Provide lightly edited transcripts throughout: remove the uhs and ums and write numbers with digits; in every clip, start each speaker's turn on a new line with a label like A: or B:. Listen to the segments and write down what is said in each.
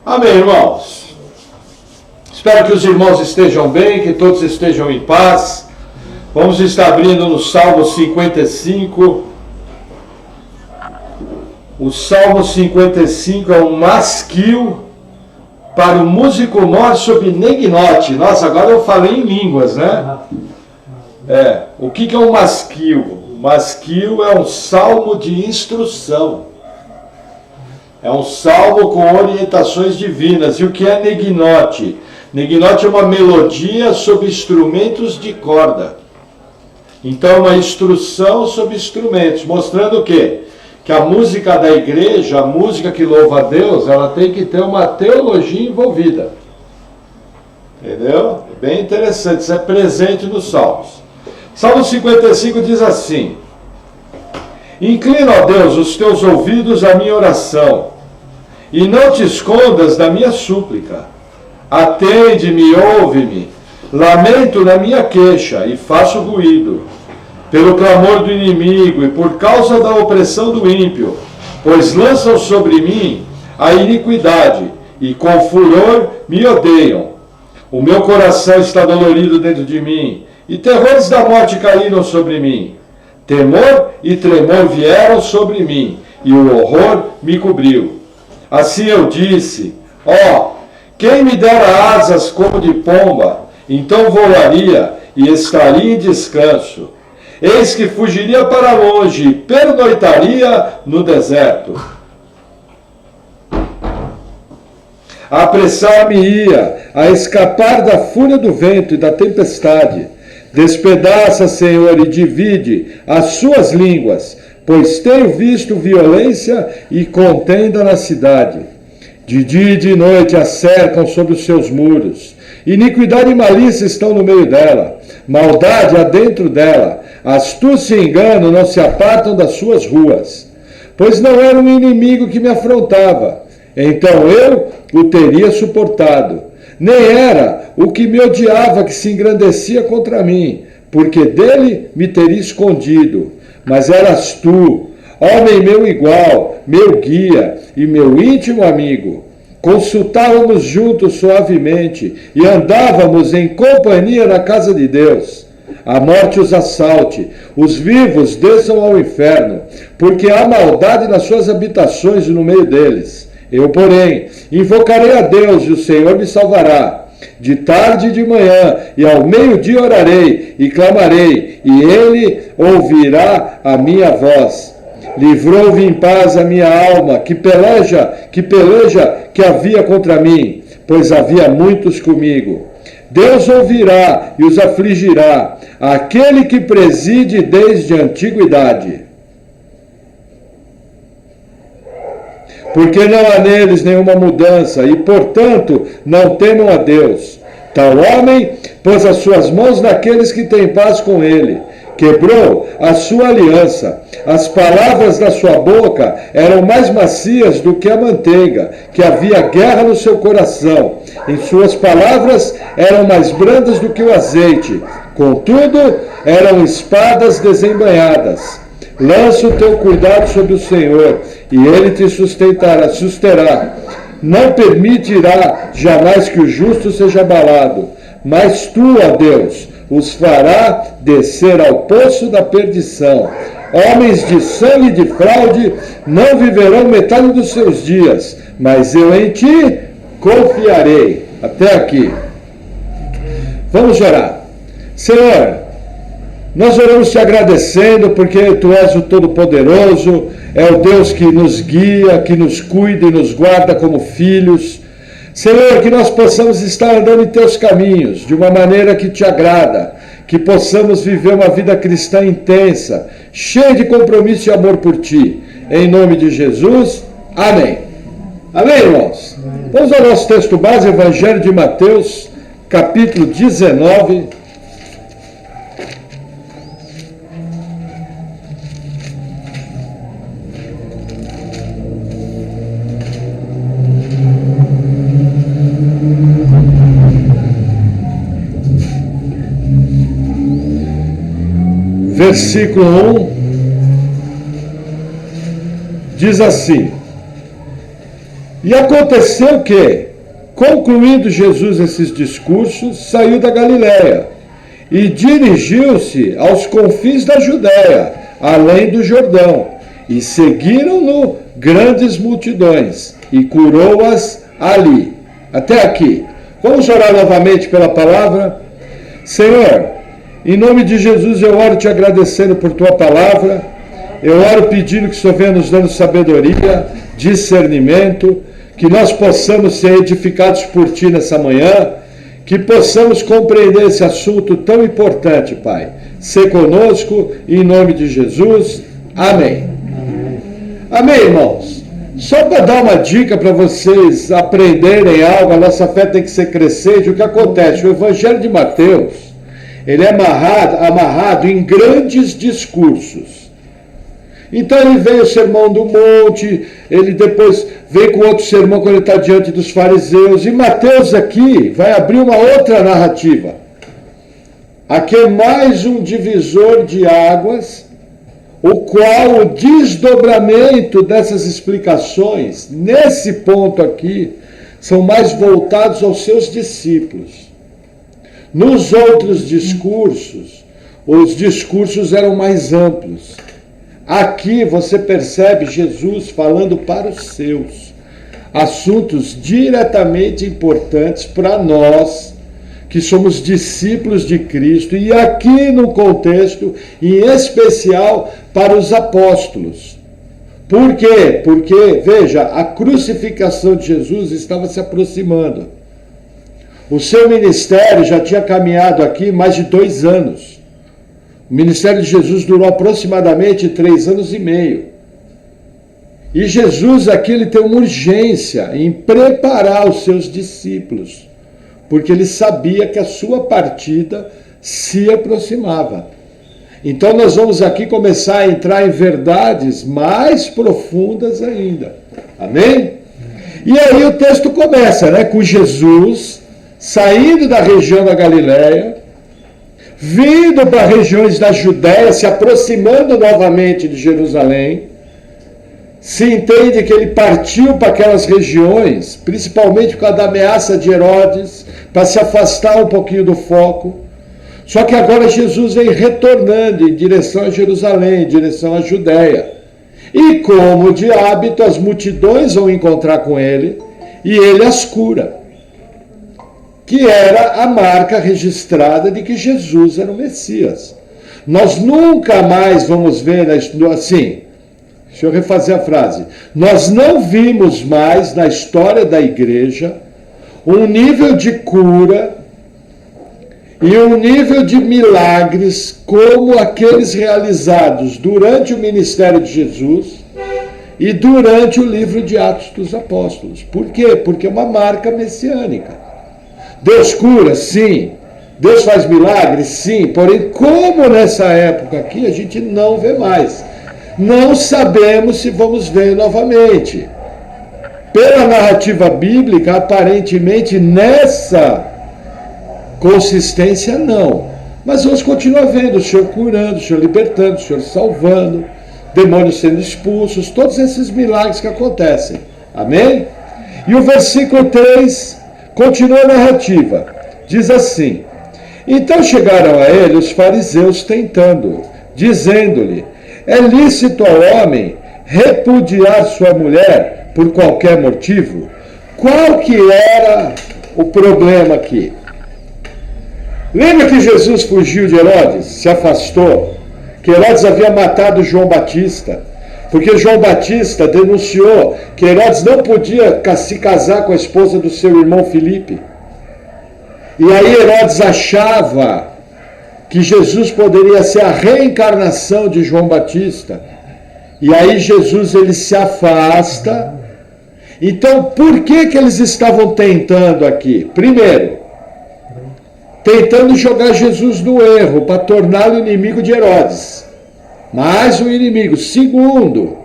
A: Amém, irmãos? Espero que os irmãos estejam bem, que todos estejam em paz. Vamos estar abrindo no Salmo 55. O Salmo 55 é um masquil para o músico mor sob negnote. Nossa, agora eu falei em línguas, né? O que é um masquil? O masquil é um salmo de instrução. É um salmo com orientações divinas. E o que é negnote? Negnote é uma melodia sobre instrumentos de corda. Então é uma instrução sobre instrumentos, mostrando o quê? Que a música da igreja, a música que louva a Deus, ela tem que ter uma teologia envolvida. Entendeu? É bem interessante, isso é presente nos Salmos. Salmo 55 diz assim: Inclina, ó Deus, os teus ouvidos à minha oração, e não te escondas da minha súplica. Atende-me, ouve-me, lamento na minha queixa, e faço ruído, pelo clamor do inimigo e por causa da opressão do ímpio, pois lançam sobre mim a iniquidade, e com furor me odeiam. O meu coração está dolorido dentro de mim, e terrores da morte caíram sobre mim. Temor e tremor vieram sobre mim, e o horror me cobriu. Assim eu disse: quem me dera asas como de pomba, então voaria e estaria em descanso. Eis que fugiria para longe e pernoitaria no deserto. Apressar-me-ia a escapar da fúria do vento e da tempestade. Despedaça, Senhor, e divide as suas línguas, pois tenho visto violência e contenda na cidade. De dia e de noite a cercam sobre os seus muros. Iniquidade e malícia estão no meio dela. Maldade há dentro dela. Astúcia e engano não se apartam das suas ruas. Pois não era um inimigo que me afrontava, então eu o teria suportado. Nem era o que me odiava que se engrandecia contra mim, porque dele me teria escondido. Mas eras tu, homem meu igual, meu guia e meu íntimo amigo. Consultávamos juntos suavemente e andávamos em companhia na casa de Deus. A morte os assalte, os vivos desçam ao inferno, porque há maldade nas suas habitações e no meio deles. Eu, porém, invocarei a Deus e o Senhor me salvará. De tarde e de manhã e ao meio-dia orarei e clamarei, e ele ouvirá a minha voz. Livrou-me em paz a minha alma, que peleja que havia contra mim, pois havia muitos comigo. Deus ouvirá e os afligirá, aquele que preside desde a antiguidade. Porque não há neles nenhuma mudança, e, portanto, não temam a Deus. Tal homem pôs as suas mãos naqueles que têm paz com ele. Quebrou a sua aliança. As palavras da sua boca eram mais macias do que a manteiga, que havia guerra no seu coração. Em suas palavras eram mais brandas do que o azeite. Contudo, eram espadas desembainhadas. Lança o teu cuidado sobre o Senhor, e ele te susterá. Não permitirá jamais que o justo seja abalado, mas tu, ó Deus, os fará descer ao poço da perdição. Homens de sangue e de fraude não viverão metade dos seus dias, mas eu em ti confiarei. Até aqui. Vamos orar. Senhor, nós oramos te agradecendo porque tu és o Todo-Poderoso, é o Deus que nos guia, que nos cuida e nos guarda como filhos. Senhor, que nós possamos estar andando em teus caminhos de uma maneira que te agrada, que possamos viver uma vida cristã intensa, cheia de compromisso e amor por ti. Em nome de Jesus, amém. Amém, irmãos? Vamos ao nosso texto base, Evangelho de Mateus, capítulo 19, versículo 1, diz assim: E aconteceu que, concluindo Jesus esses discursos, saiu da Galiléia e dirigiu-se aos confins da Judéia, além do Jordão, e seguiram-no grandes multidões, e curou-as ali. Até aqui. Vamos orar novamente pela palavra. Senhor, em nome de Jesus eu oro te agradecendo por tua palavra. Eu oro pedindo que o Senhor venha nos dando sabedoria, discernimento, que nós possamos ser edificados por ti nessa manhã, que possamos compreender esse assunto tão importante, Pai. Sê conosco, em nome de Jesus. Amém. Amém, irmãos. Só para dar uma dica para vocês aprenderem algo, a nossa fé tem que ser crescente. O que acontece? O Evangelho de Mateus, ele é amarrado em grandes discursos. Então ele vem o sermão do monte, ele depois vem com outro sermão quando ele está diante dos fariseus. E Mateus aqui vai abrir uma outra narrativa. Aqui é mais um divisor de águas, o qual o desdobramento dessas explicações, nesse ponto aqui, são mais voltados aos seus discípulos. Nos outros discursos, os discursos eram mais amplos. Aqui você percebe Jesus falando para os seus, assuntos diretamente importantes para nós, que somos discípulos de Cristo, e aqui no contexto, em especial, para os apóstolos. Por quê? Porque, veja, a crucificação de Jesus estava se aproximando. O seu ministério já tinha caminhado aqui mais de 2 anos. O ministério de Jesus durou aproximadamente 3 anos e meio. E Jesus aqui ele tem uma urgência em preparar os seus discípulos, porque ele sabia que a sua partida se aproximava. Então nós vamos aqui começar a entrar em verdades mais profundas ainda. Amém? E aí o texto começa, né, com Jesus saindo da região da Galiléia, vindo para regiões da Judéia, se aproximando novamente de Jerusalém. Se entende que ele partiu para aquelas regiões, principalmente por causa da ameaça de Herodes, para se afastar um pouquinho do foco. Só que agora Jesus vem retornando em direção a Jerusalém, em direção à Judéia. E como de hábito, as multidões vão encontrar com ele e ele as cura. Que era a marca registrada de que Jesus era o Messias. Nós nunca mais vamos ver, assim, deixa eu refazer a frase. Nós não vimos mais na história da igreja um nível de cura e um nível de milagres como aqueles realizados durante o ministério de Jesus e durante o livro de Atos dos Apóstolos. Por quê? Porque é uma marca messiânica. Deus cura? Sim. Deus faz milagres? Sim. Porém, como nessa época aqui, a gente não vê mais. Não sabemos se vamos ver novamente. Pela narrativa bíblica, aparentemente nessa consistência não. Mas vamos continuar vendo o Senhor curando, o Senhor libertando, o Senhor salvando, demônios sendo expulsos, todos esses milagres que acontecem. Amém? E o versículo 3 continua a narrativa. Diz assim: então chegaram a ele os fariseus tentando, dizendo-lhe: é lícito ao homem repudiar sua mulher por qualquer motivo? Qual que era o problema aqui? Lembra que Jesus fugiu de Herodes, se afastou? Que Herodes havia matado João Batista, porque João Batista denunciou que Herodes não podia se casar com a esposa do seu irmão Filipe. E aí Herodes achava que Jesus poderia ser a reencarnação de João Batista. E aí Jesus ele se afasta. Então, por que eles estavam tentando aqui? Primeiro, tentando jogar Jesus no erro, para torná-lo inimigo de Herodes. Mais um inimigo. Segundo,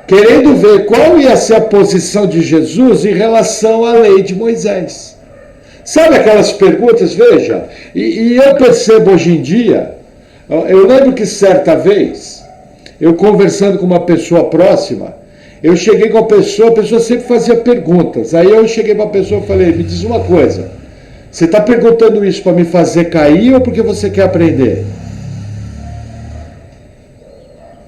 A: querendo ver qual ia ser a posição de Jesus em relação à lei de Moisés. Sabe aquelas perguntas? Veja, e eu percebo hoje em dia, eu lembro que certa vez, eu conversando com uma pessoa próxima, Eu cheguei com a pessoa sempre fazia perguntas. Aí eu cheguei para a pessoa e falei, me diz uma coisa, você está perguntando isso para me fazer cair ou porque você quer aprender?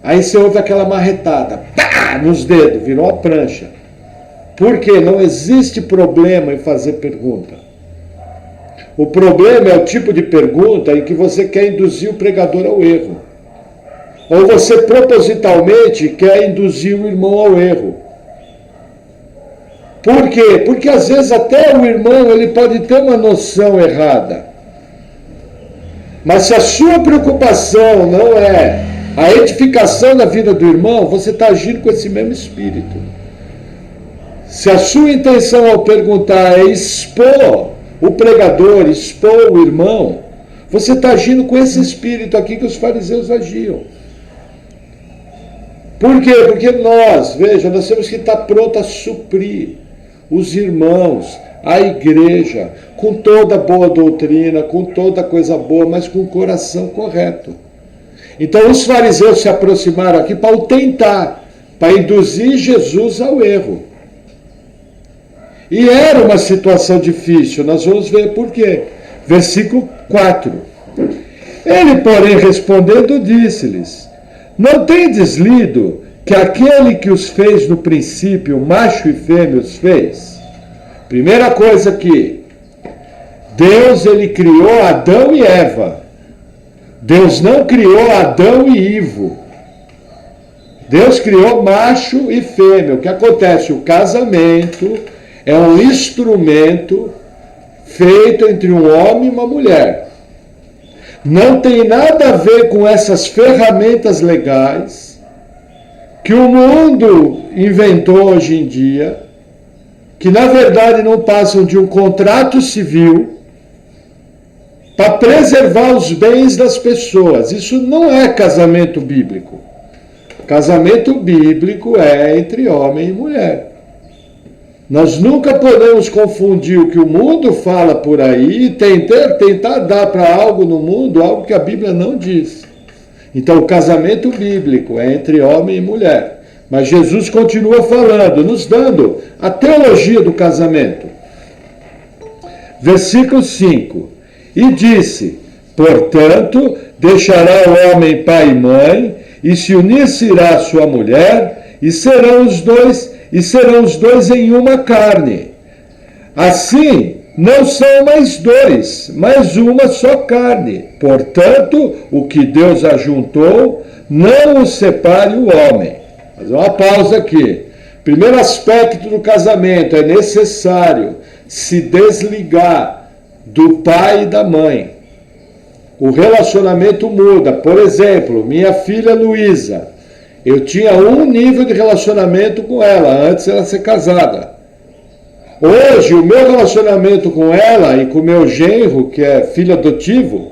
A: Aí você ouve aquela marretada, pá, nos dedos, virou uma prancha. Por quê? Não existe problema em fazer pergunta. O problema é o tipo de pergunta em que você quer induzir o pregador ao erro. Ou você propositalmente quer induzir o irmão ao erro. Por quê? Porque às vezes até o irmão ele pode ter uma noção errada. Mas se a sua preocupação não é a edificação da vida do irmão, você está agindo com esse mesmo espírito. Se a sua intenção ao perguntar é expor o pregador, expor o irmão, você está agindo com esse espírito aqui que os fariseus agiam. Por quê? Porque nós temos que estar prontos a suprir os irmãos, a igreja, com toda boa doutrina, com toda coisa boa, mas com o coração correto. Então os fariseus se aproximaram aqui para o tentar, para induzir Jesus ao erro. E era uma situação difícil, nós vamos ver por quê. Versículo 4. Ele, porém, respondendo, disse-lhes, não tendes lido que aquele que os fez no princípio, macho e fêmea os fez? Primeira coisa aqui, Deus ele criou Adão e Eva. Deus não criou Adão e Ivo. Deus criou macho e fêmea. O que acontece? O casamento é um instrumento feito entre um homem e uma mulher. Não tem nada a ver com essas ferramentas legais que o mundo inventou hoje em dia, que na verdade não passam de um contrato civil para preservar os bens das pessoas. Isso não é casamento bíblico. Casamento bíblico é entre homem e mulher. Nós nunca podemos confundir o que o mundo fala por aí e tentar dar para algo no mundo algo que a Bíblia não diz. Então o casamento bíblico é entre homem e mulher. Mas Jesus continua falando, nos dando a teologia do casamento. Versículo 5. E disse, portanto, deixará o homem pai e mãe, e se unir-se-irá à sua mulher, e serão os dois em uma carne. Assim, não são mais dois, mas uma só carne. Portanto, o que Deus ajuntou, não o separe o homem. Vou fazer uma pausa aqui. Primeiro aspecto do casamento, é necessário se desligar do pai e da mãe. O relacionamento muda. Por exemplo, minha filha Luísa, eu tinha um nível de relacionamento com ela, antes ela ser casada. Hoje, o meu relacionamento com ela e com o meu genro, que é filho adotivo,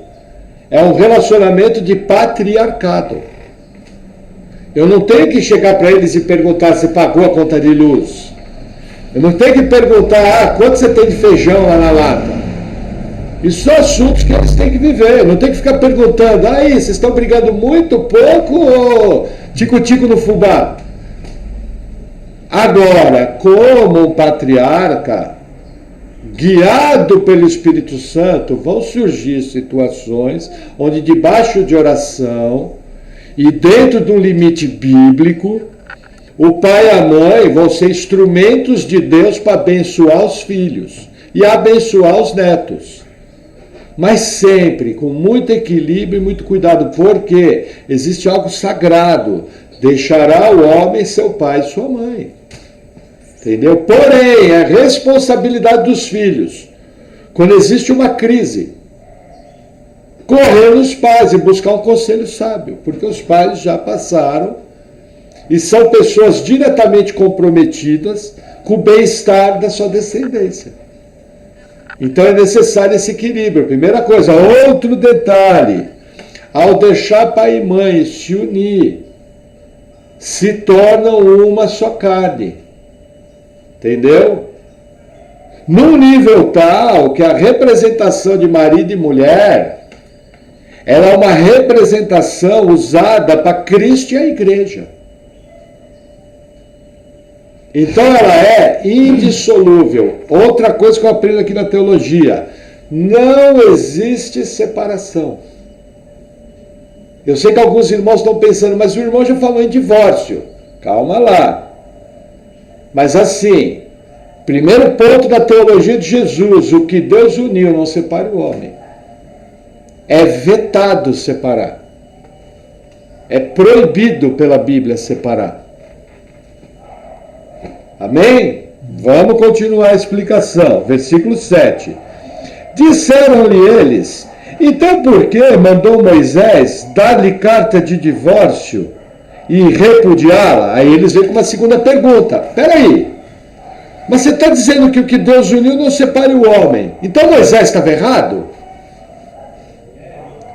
A: é um relacionamento de patriarcado. Eu não tenho que chegar para eles e perguntar se pagou a conta de luz. Eu não tenho que perguntar, quanto você tem de feijão lá na lata. Isso são assuntos que eles têm que viver. Eu não tenho que ficar perguntando, aí, vocês estão brigando muito, pouco ou tico-tico no fubá? Agora, como um patriarca, guiado pelo Espírito Santo, vão surgir situações onde debaixo de oração e dentro de um limite bíblico, o pai e a mãe vão ser instrumentos de Deus para abençoar os filhos e abençoar os netos. Mas sempre com muito equilíbrio e muito cuidado, porque existe algo sagrado. Deixará o homem seu pai e sua mãe. Entendeu? Porém, é responsabilidade dos filhos, quando existe uma crise, correr nos pais e buscar um conselho sábio, porque os pais já passaram e são pessoas diretamente comprometidas com o bem-estar da sua descendência. Então é necessário esse equilíbrio. Primeira coisa, outro detalhe, ao deixar pai e mãe se unir, se tornam uma só carne. Entendeu? Num nível tal que a representação de marido e mulher, ela é uma representação usada para Cristo e a igreja. Então ela é indissolúvel. Outra coisa que eu aprendo aqui na teologia: não existe separação. Eu sei que alguns irmãos estão pensando, mas o irmão já falou em divórcio. Calma lá. Mas assim, primeiro ponto da teologia de Jesus: o que Deus uniu, não separe o homem. É vetado separar. É proibido pela Bíblia separar. Amém? Vamos continuar a explicação. Versículo 7. Disseram-lhe eles: então por que mandou Moisés dar-lhe carta de divórcio e repudiá-la? Aí eles vêm com uma segunda pergunta. Peraí, mas você está dizendo que o que Deus uniu não separe o homem. Então Moisés estava errado?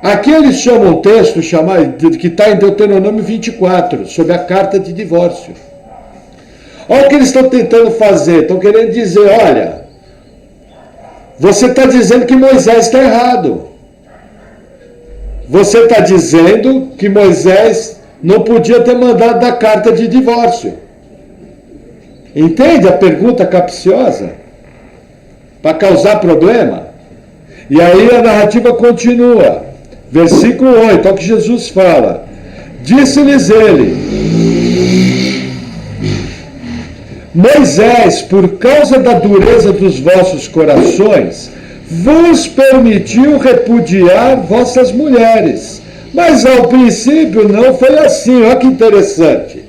A: Aqui eles chamam um texto que está em Deuteronômio 24, sobre a carta de divórcio. Olha o que eles estão tentando fazer. Estão querendo dizer: olha, você está dizendo que Moisés está errado. Você está dizendo que Moisés não podia ter mandado dar carta de divórcio. Entende a pergunta capciosa? Para causar problema? E aí a narrativa continua. Versículo 8, olha o que Jesus fala. Disse-lhes ele: Moisés, por causa da dureza dos vossos corações, vos permitiu repudiar vossas mulheres. Mas ao princípio não foi assim. Olha que interessante.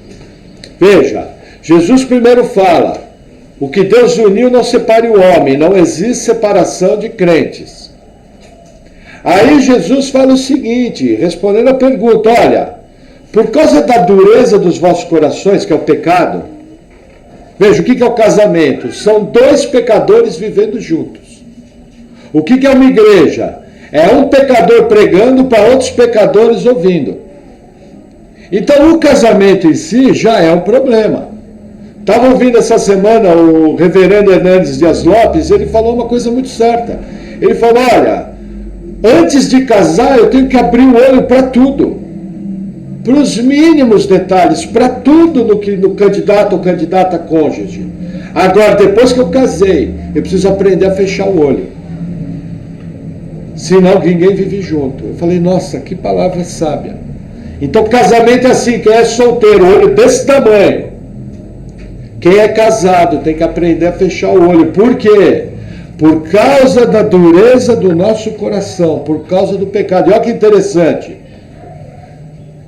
A: Veja, Jesus primeiro fala: o que Deus uniu não separe o homem, não existe separação de crentes. Aí Jesus fala o seguinte, respondendo a pergunta: olha, por causa da dureza dos vossos corações, que é o pecado. Veja, o que é o casamento? São dois pecadores vivendo juntos. O que é uma igreja? É um pecador pregando para outros pecadores ouvindo. Então o casamento em si já é um problema. Estava ouvindo essa semana o reverendo Hernandes Dias Lopes, ele falou uma coisa muito certa. Ele falou: olha, antes de casar eu tenho que abrir o olho para tudo. Para os mínimos detalhes, para tudo no candidato ou candidata cônjuge. Agora, depois que eu casei, eu preciso aprender a fechar o olho. Senão ninguém vive junto. Eu falei: nossa, que palavra sábia. Então casamento é assim: quem é solteiro, olho desse tamanho. Quem é casado tem que aprender a fechar o olho. Por quê? Por causa da dureza do nosso coração, por causa do pecado. E olha que interessante.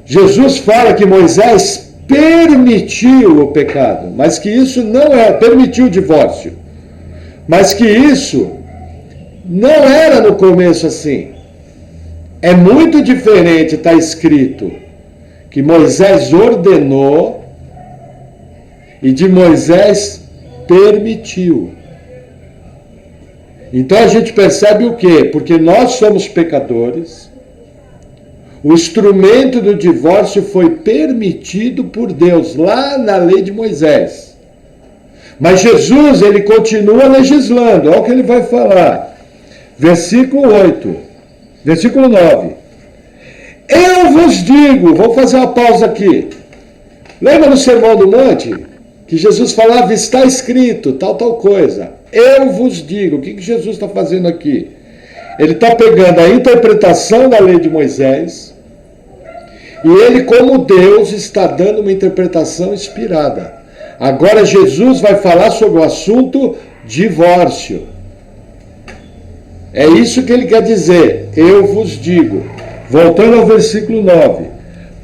A: Jesus fala que Moisés permitiu o pecado, mas que isso não é, permitiu o divórcio, mas que isso não era no começo assim. É muito diferente, está escrito que Moisés ordenou e de Moisés permitiu. Então a gente percebe o quê? Porque nós somos pecadores. O instrumento do divórcio foi permitido por Deus, lá na lei de Moisés. Mas Jesus, ele continua legislando. Olha o que ele vai falar. Versículo 8. Versículo 9. Eu vos digo, vou fazer uma pausa aqui. Lembra no Sermão do Monte? Que Jesus falava: está escrito, tal coisa. Eu vos digo. O que Jesus está fazendo aqui? Ele está pegando a interpretação da lei de Moisés e ele, como Deus, está dando uma interpretação inspirada. Agora Jesus vai falar sobre o assunto divórcio. É isso que ele quer dizer. Eu vos digo. Voltando ao versículo 9.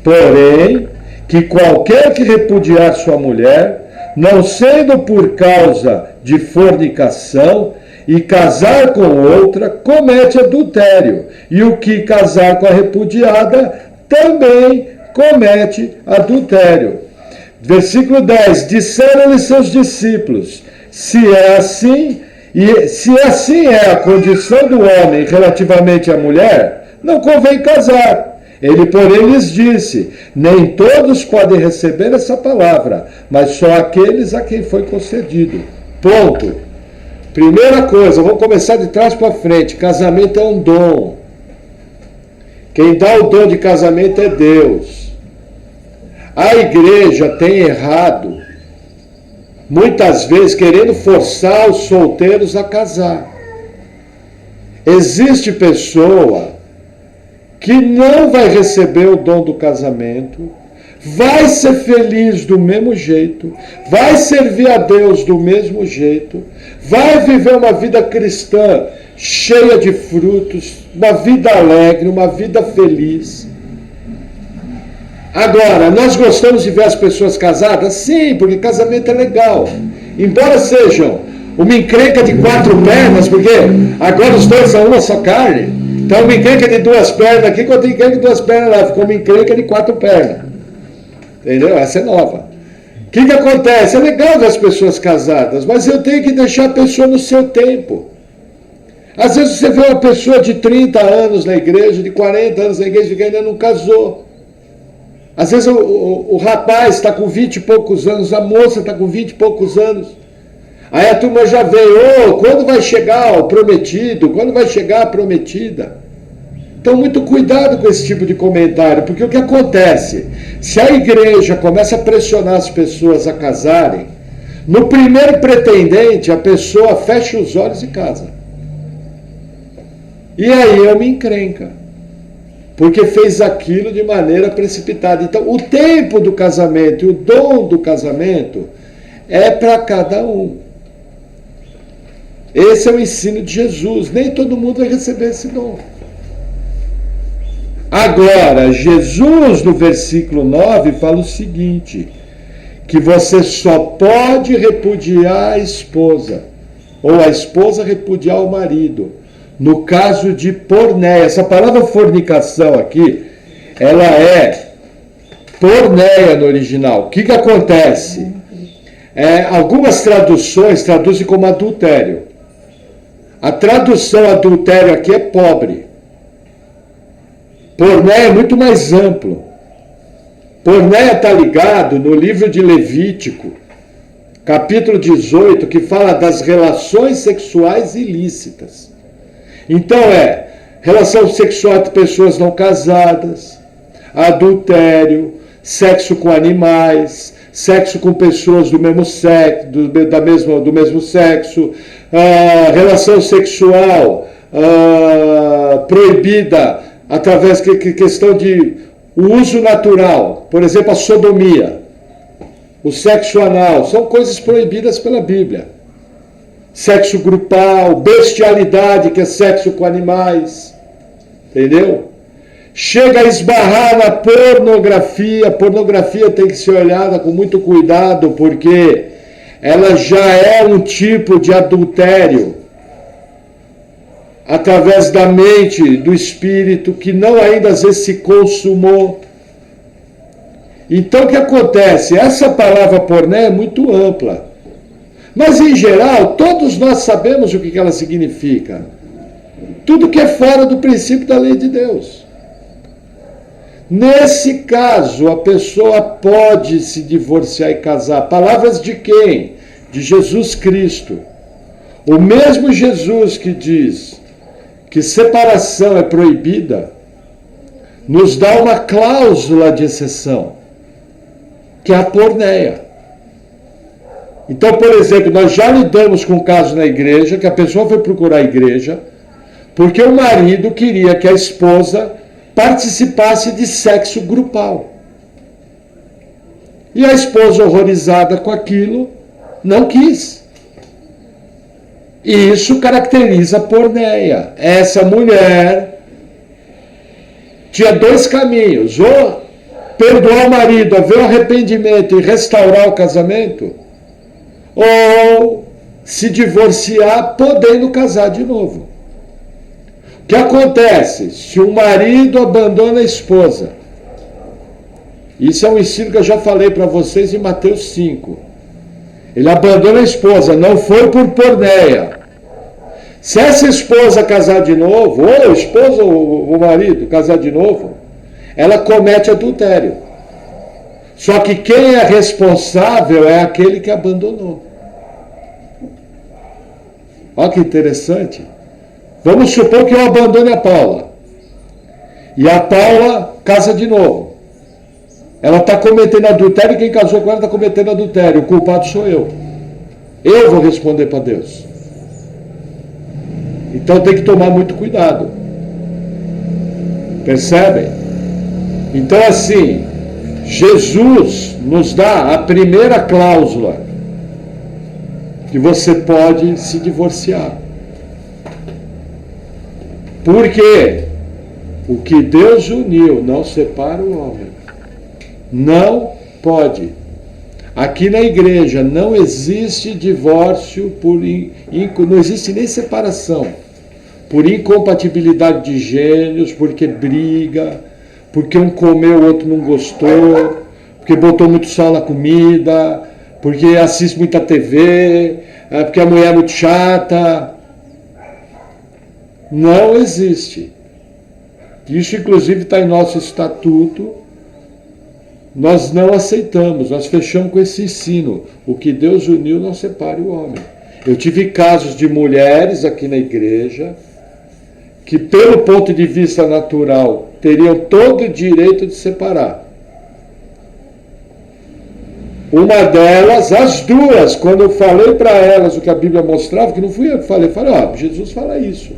A: Porém, que qualquer que repudiar sua mulher, não sendo por causa de fornicação, e casar com outra, comete adultério. E o que casar com a repudiada, também comete adultério. Versículo 10. Disseram-lhe seus discípulos: se é assim é a condição do homem relativamente à mulher, não convém casar. Ele, porém, lhes disse: nem todos podem receber essa palavra, mas só aqueles a quem foi concedido. Ponto. Primeira coisa, vamos começar de trás para frente. Casamento é um dom. Quem dá o dom de casamento é Deus. A igreja tem errado muitas vezes querendo forçar os solteiros a casar. Existe pessoa que não vai receber o dom do casamento, vai ser feliz do mesmo jeito, vai servir a Deus do mesmo jeito, vai viver uma vida cristã cheia de frutos, uma vida alegre, uma vida feliz. Agora, nós gostamos de ver as pessoas casadas? Sim, porque casamento é legal. Embora sejam uma encrenca de 4 pernas, porque agora os dois são uma só carne. Então, uma encrenca de 2 pernas aqui, quando tem encrenca de 2 pernas lá, ficou uma encrenca de 4 pernas. Entendeu? Essa é nova. O que acontece? É legal ver as pessoas casadas, mas eu tenho que deixar a pessoa no seu tempo. Às vezes você vê uma pessoa de 30 anos na igreja, de 40 anos na igreja, que ainda não casou. Às vezes o rapaz está com 20 e poucos anos, a moça está com 20 e poucos anos. Aí a turma já veio, quando vai chegar o prometido? Quando vai chegar a prometida? Então, muito cuidado com esse tipo de comentário, porque o que acontece? Se a igreja começa a pressionar as pessoas a casarem, no primeiro pretendente, a pessoa fecha os olhos e casa. E aí é uma encrenca, porque fez aquilo de maneira precipitada. Então, o tempo do casamento e o dom do casamento é para cada um. Esse é o ensino de Jesus. Nem todo mundo vai receber esse dom. Agora, Jesus, no versículo 9, fala o seguinte, que você só pode repudiar a esposa, ou a esposa repudiar o marido, no caso de porneia. Essa palavra fornicação aqui, ela é porneia no original. O que acontece? Algumas traduções traduzem como adultério. A tradução adultério aqui é pobre. Porneia é muito mais amplo. Porneia está ligado no livro de Levítico, capítulo 18, que fala das relações sexuais ilícitas. Então relação sexual entre pessoas não casadas, adultério, sexo com animais, sexo com pessoas do mesmo sexo, do mesmo sexo, relação sexual proibida através de questão de uso natural, por exemplo, a sodomia, o sexo anal, são coisas proibidas pela Bíblia. Sexo grupal, bestialidade, que é sexo com animais, entendeu? Chega a esbarrar na pornografia. A pornografia tem que ser olhada com muito cuidado, porque ela já é um tipo de adultério através da mente, do espírito, que não ainda às vezes se consumou. Então o que acontece? Essa palavra porné é muito ampla. Mas em geral, todos nós sabemos o que ela significa. Tudo que é fora do princípio da lei de Deus. Nesse caso, a pessoa pode se divorciar e casar. Palavras de quem? De Jesus Cristo. O mesmo Jesus que diz que separação é proibida, nos dá uma cláusula de exceção, que é a porneia. Então, por exemplo, nós já lidamos com um caso na igreja, que a pessoa foi procurar a igreja, porque o marido queria que a esposa participasse de sexo grupal. E a esposa, horrorizada com aquilo, não quis. E isso caracteriza a porneia. Essa mulher tinha 2 caminhos: ou perdoar o marido, haver um arrependimento e restaurar o casamento, ou se divorciar podendo casar de novo. O que acontece? Se o marido abandona a esposa, isso é um ensino que eu já falei para vocês em Mateus 5. Ele abandona a esposa, não foi por porneia. Se essa esposa casar de novo, ou a esposa ou o marido casar de novo, ela comete adultério. Só que quem é responsável é aquele que abandonou. Olha que interessante. Vamos supor que eu abandone a Paula. E a Paula casa de novo. Ela está cometendo adultério e quem casou com ela está cometendo adultério. O culpado sou eu. Eu vou responder para Deus. Então tem que tomar muito cuidado. Percebem? Então assim, Jesus nos dá a primeira cláusula que você pode se divorciar. Porque o que Deus uniu não separa o homem. Não pode. Aqui na igreja não existe divórcio, não existe nem separação, por incompatibilidade de gênios, porque briga, porque um comeu, o outro não gostou, porque botou muito sal na comida, porque assiste muita TV, porque a mulher é muito chata. Não existe. Isso inclusive está em nosso estatuto. Nós não aceitamos, nós fechamos com esse ensino. O que Deus uniu não separe o homem. Eu tive casos de mulheres aqui na igreja que, pelo ponto de vista natural, teriam todo o direito de separar. Uma delas, as duas, quando eu falei para elas o que a Bíblia mostrava, que não fui eu que falei, Jesus fala isso.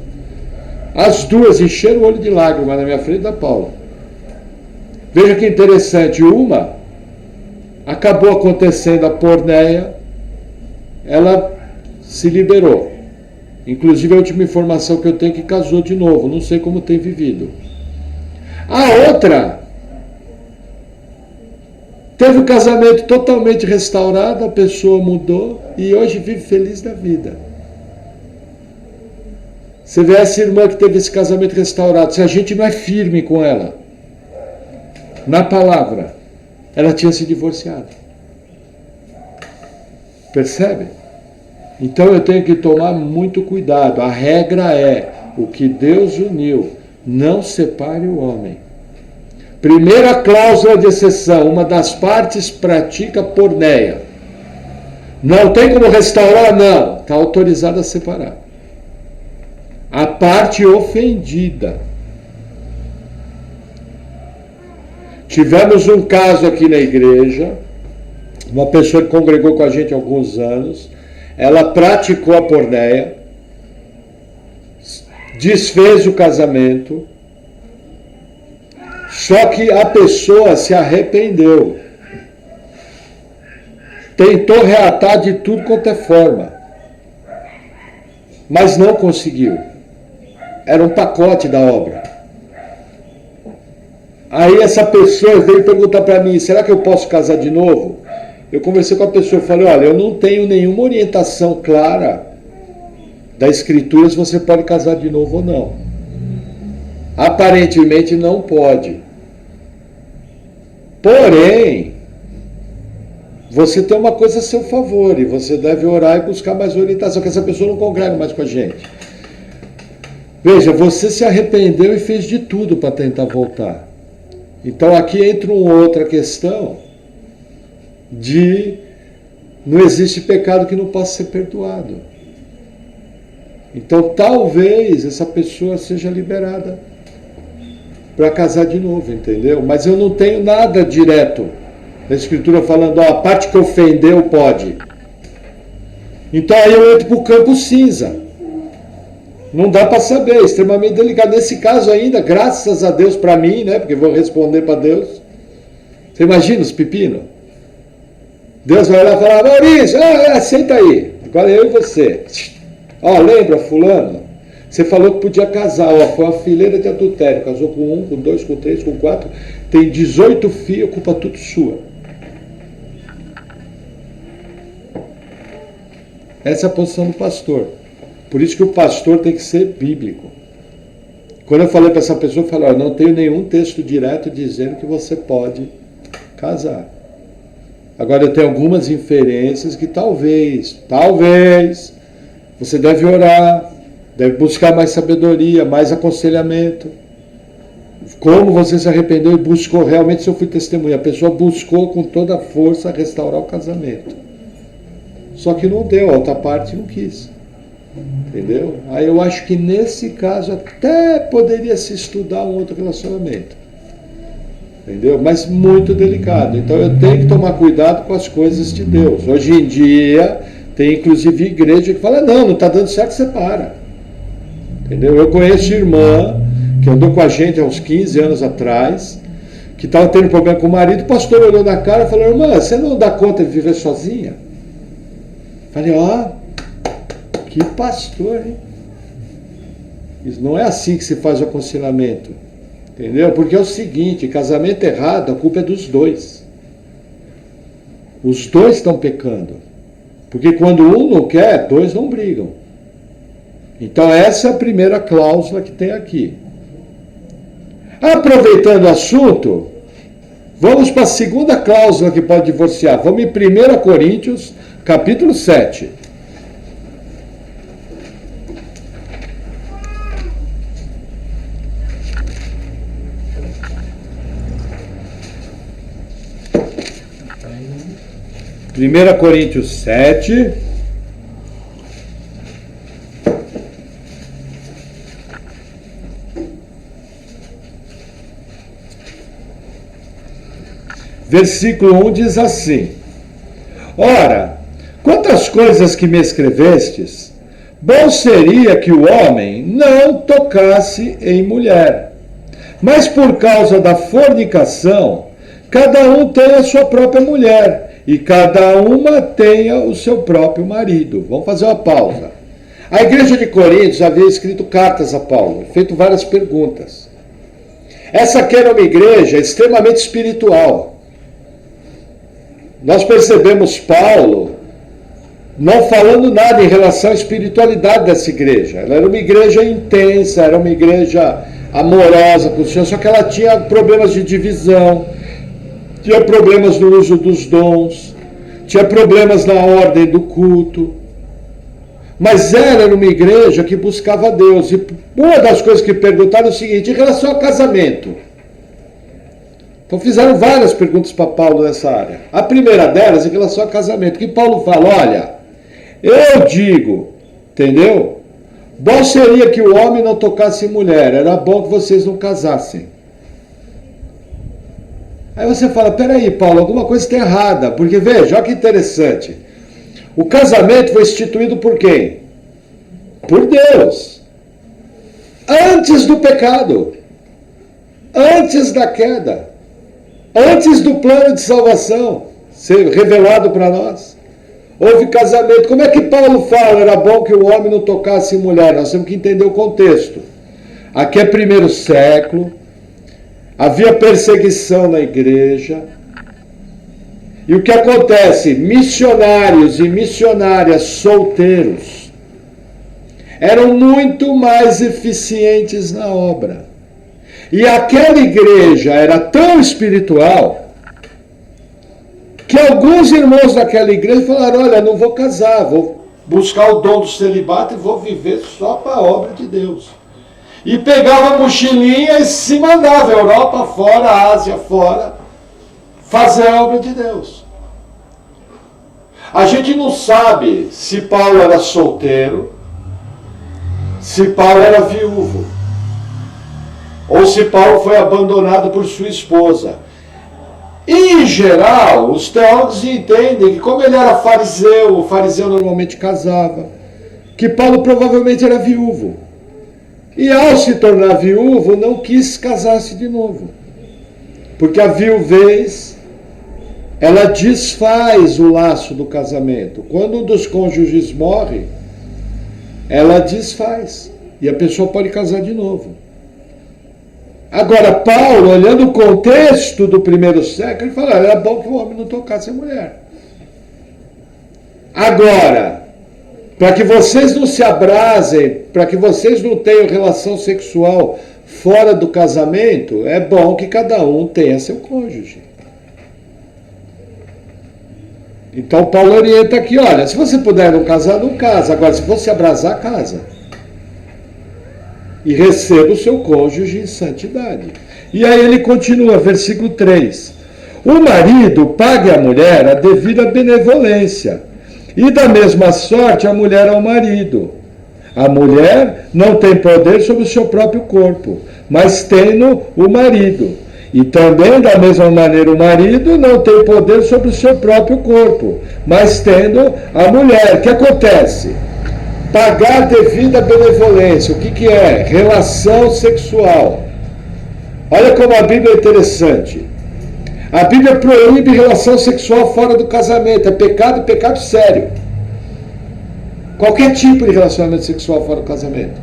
A: As duas encheram o olho de lágrimas na minha frente da Paula. Veja que interessante, uma acabou acontecendo a porneia, ela se liberou. Inclusive a última informação que eu tenho é que casou de novo, não sei como tem vivido. A outra teve o casamento totalmente restaurado, a pessoa mudou e hoje vive feliz da vida. Você vê essa irmã que teve esse casamento restaurado, se a gente não é firme com ela, na palavra, ela tinha se divorciado. Percebe? Então eu tenho que tomar muito cuidado. A regra é, o que Deus uniu, não separe o homem. Primeira cláusula de exceção, uma das partes pratica porneia. Não tem como restaurar? Não. Está autorizado a separar. A parte ofendida. Tivemos um caso aqui na igreja, uma pessoa que congregou com a gente há alguns anos, ela praticou a porneia, desfez o casamento, só que a pessoa se arrependeu. Tentou reatar de tudo quanto é forma, mas não conseguiu. Era um pacote da obra. Aí essa pessoa veio perguntar para mim, será que eu posso casar de novo? Eu conversei com a pessoa e falei, olha, eu não tenho nenhuma orientação clara da escritura se você pode casar de novo ou não. Aparentemente não pode. Porém, você tem uma coisa a seu favor e você deve orar e buscar mais orientação, que essa pessoa não congrega mais com a gente. Veja, você se arrependeu e fez de tudo para tentar voltar. Então aqui entra uma outra questão de não existe pecado que não possa ser perdoado. Então talvez essa pessoa seja liberada para casar de novo, entendeu? Mas eu não tenho nada direto da Escritura falando, a parte que ofendeu pode. Então aí eu entro para o campo cinza. Não dá para saber, é extremamente delicado. Nesse caso ainda, graças a Deus para mim, né? Porque vou responder para Deus. Você imagina os pepinos? Deus vai lá e falar, Maurício, senta aí. Agora eu e você. Lembra fulano? Você falou que podia casar, foi uma fileira de adultério. Casou com 1, com 2, com 3, com 4. Tem 18 filhos, culpa tudo sua. Essa é a posição do pastor. Por isso que o pastor tem que ser bíblico. Quando eu falei para essa pessoa, eu falei, não tenho nenhum texto direto dizendo que você pode casar. Agora eu tenho algumas inferências que talvez, você deve orar, deve buscar mais sabedoria, mais aconselhamento. Como você se arrependeu e buscou, realmente se eu fui testemunha, a pessoa buscou com toda a força restaurar o casamento. Só que não deu, a outra parte não quis. Entendeu? Aí eu acho que nesse caso até poderia se estudar um outro relacionamento. Entendeu? Mas muito delicado. Então eu tenho que tomar cuidado com as coisas de Deus. Hoje em dia Tem inclusive igreja que fala, não está dando certo, separa. Entendeu? Eu conheço irmã que andou com a gente há uns 15 anos atrás, que estava tendo problema com o marido, o pastor olhou na cara e falou, irmã, você não dá conta de viver sozinha? Falei, que pastor, hein? Isso não é assim que se faz o aconselhamento. Entendeu? Porque é o seguinte, casamento errado, a culpa é dos dois. Os dois estão pecando. Porque quando um não quer, dois não brigam. Então essa é a primeira cláusula que tem aqui. Aproveitando o assunto, vamos para a segunda cláusula que pode divorciar. Vamos em 1 Coríntios, capítulo 7. Primeira Coríntios 7. Versículo 1 diz assim: Ora, quantas coisas que me escrevestes, bom seria que o homem não tocasse em mulher. Mas por causa da fornicação, cada um tem a sua própria mulher, e cada uma tenha o seu próprio marido. Vamos fazer uma pausa. A igreja de Coríntios havia escrito cartas a Paulo, feito várias perguntas. Essa aqui era uma igreja extremamente espiritual. Nós percebemos Paulo não falando nada em relação à espiritualidade dessa igreja. Ela era uma igreja intensa, era uma igreja amorosa com o Senhor, só que ela tinha problemas de divisão, tinha problemas no uso dos dons, tinha problemas na ordem do culto. Mas ela era uma igreja que buscava Deus. E uma das coisas que perguntaram é o seguinte, em relação ao casamento. Então fizeram várias perguntas para Paulo nessa área. A primeira delas em relação ao casamento, que Paulo fala, olha, eu digo, entendeu? Bom seria que o homem não tocasse em mulher, era bom que vocês não casassem. Aí você fala, peraí, Paulo, alguma coisa está errada, porque veja, olha que interessante. O casamento foi instituído por quem? Por Deus. Antes do pecado. Antes da queda. Antes do plano de salvação ser revelado para nós. Houve casamento. Como é que Paulo fala? Era bom que o homem não tocasse em mulher. Nós temos que entender o contexto. Aqui é primeiro século. Havia perseguição na igreja. E o que acontece? Missionários e missionárias solteiros eram muito mais eficientes na obra. E aquela igreja era tão espiritual que alguns irmãos daquela igreja falaram, olha, não vou casar, vou buscar o dom do celibato e vou viver só para a obra de Deus. E pegava a mochilinha e se mandava, Europa fora, Ásia fora, fazer a obra de Deus. A gente não sabe se Paulo era solteiro, se Paulo era viúvo, ou se Paulo foi abandonado por sua esposa. Em geral, os teólogos entendem que como ele era fariseu, o fariseu normalmente casava, que Paulo provavelmente era viúvo. E ao se tornar viúvo, não quis casar-se de novo. Porque a viuvez, ela desfaz o laço do casamento. Quando um dos cônjuges morre, ela desfaz. E a pessoa pode casar de novo. Agora, Paulo, olhando o contexto do primeiro século, ele fala, era bom que o homem não tocasse a mulher. Agora, para que vocês não se abrasem, para que vocês não tenham relação sexual fora do casamento, é bom que cada um tenha seu cônjuge. Então Paulo orienta aqui, olha, se você puder não casar, não casa. Agora, se você abrasar, casa. E receba o seu cônjuge em santidade. E aí ele continua, versículo 3. O marido pague à mulher a devida benevolência, e da mesma sorte a mulher ao marido. A mulher não tem poder sobre o seu próprio corpo, mas tem-no o marido. E também, da mesma maneira, o marido não tem poder sobre o seu próprio corpo, mas tendo a mulher. O que acontece? Pagar devida benevolência. O que é? Relação sexual. Olha como a Bíblia é interessante. A Bíblia proíbe relação sexual fora do casamento. É pecado, pecado sério. Qualquer tipo de relacionamento sexual fora do casamento.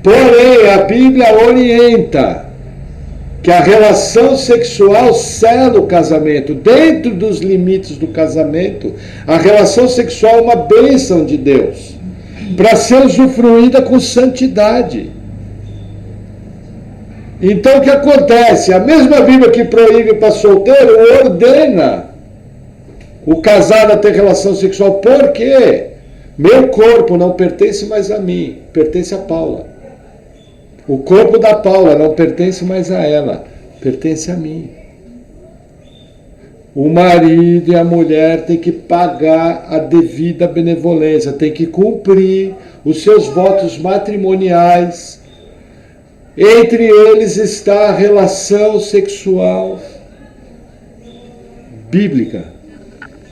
A: Porém, a Bíblia orienta que a relação sexual sela o casamento. Dentro dos limites do casamento, a relação sexual é uma bênção de Deus, para ser usufruída com santidade. Então o que acontece? A mesma Bíblia que proíbe para solteiro, ordena o casado a ter relação sexual. Por quê? Meu corpo não pertence mais a mim, pertence a Paula. O corpo da Paula não pertence mais a ela, pertence a mim. O marido e a mulher têm que pagar a devida benevolência, têm que cumprir os seus votos matrimoniais. Entre eles está a relação sexual bíblica,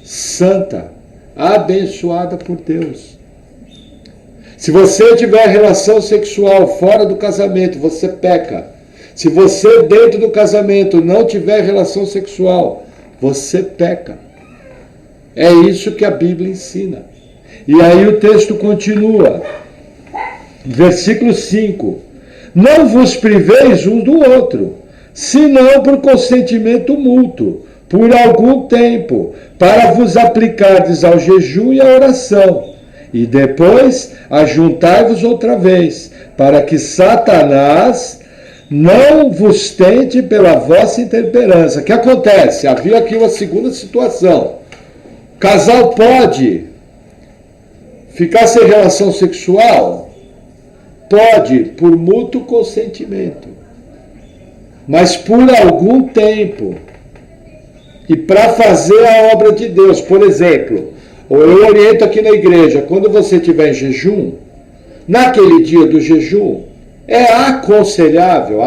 A: santa, abençoada por Deus. Se você tiver relação sexual fora do casamento, você peca. Se você dentro do casamento não tiver relação sexual, você peca. É isso que a Bíblia ensina. E aí o texto continua. Versículo 5. Não vos priveis um do outro, senão por consentimento mútuo, por algum tempo, para vos aplicardes ao jejum e à oração. E depois ajuntai-vos outra vez, para que Satanás não vos tente pela vossa intemperança. O que acontece? Havia aqui uma segunda situação. O casal pode ficar sem relação sexual? Pode, por mútuo consentimento. Mas por algum tempo. E para fazer a obra de Deus. Por exemplo, eu oriento aqui na igreja, quando você estiver em jejum, naquele dia do jejum, é aconselhável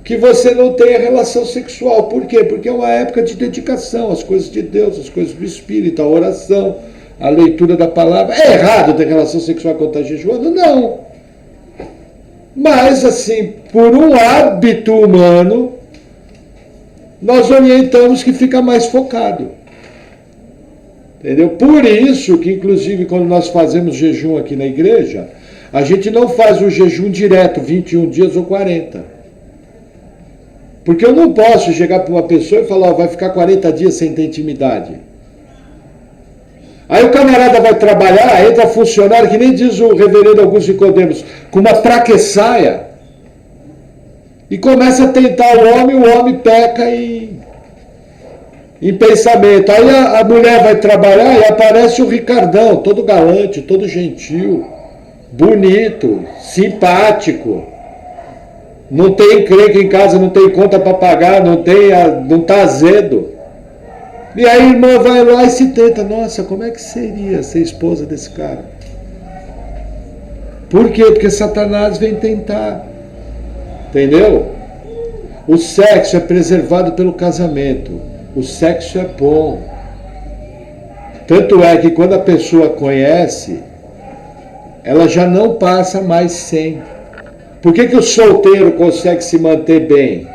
A: que você não tenha relação sexual. Por quê? Porque é uma época de dedicação às coisas de Deus, às coisas do Espírito, à oração, à leitura da palavra. É errado ter relação sexual quando está jejuando? Não. Mas, assim, por um hábito humano, nós orientamos que fica mais focado. Entendeu? Por isso que, inclusive, quando nós fazemos jejum aqui na igreja, a gente não faz o jejum direto, 21 dias ou 40. Porque eu não posso chegar para uma pessoa e falar, vai ficar 40 dias sem ter intimidade. Aí o camarada vai trabalhar, entra funcionário, que nem diz o reverendo Augusto Nicodemos, com uma traquessaia, e começa a tentar o homem peca em pensamento. Aí a mulher vai trabalhar e aparece o Ricardão, todo galante, todo gentil, bonito, simpático. Não tem encrenca em casa, não tem conta para pagar, não está azedo. E aí a irmã vai lá e se tenta. Nossa, como é que seria ser esposa desse cara? Por quê? Porque Satanás vem tentar. Entendeu? O sexo é preservado pelo casamento. O sexo é bom. Tanto é que quando a pessoa conhece, ela já não passa mais sem. Por que o solteiro consegue se manter bem?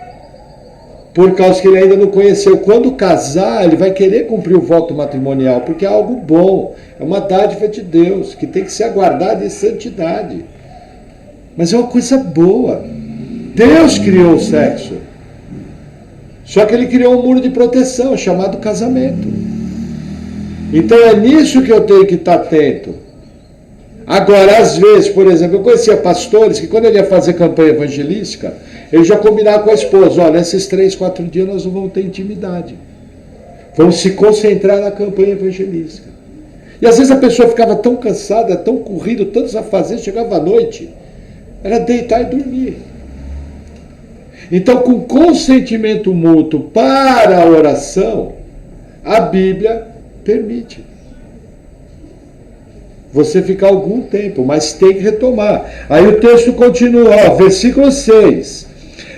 A: Por causa que ele ainda não conheceu. Quando casar, ele vai querer cumprir o voto matrimonial, porque é algo bom, é uma dádiva de Deus, que tem que ser aguardada em santidade. Mas é uma coisa boa. Deus criou o sexo. Só que ele criou um muro de proteção, chamado casamento. Então é nisso que eu tenho que estar atento. Agora, às vezes, por exemplo, eu conhecia pastores que quando ele ia fazer campanha evangelística, ele já combinava com a esposa, olha, esses 3, 4 dias nós não vamos ter intimidade. Vamos se concentrar na campanha evangelística. E às vezes a pessoa ficava tão cansada, tão corrida, tantos afazeres, chegava à noite, era deitar e dormir. Então, com consentimento mútuo para a oração, a Bíblia permite você ficar algum tempo, mas tem que retomar. Aí o texto continua, versículo 6.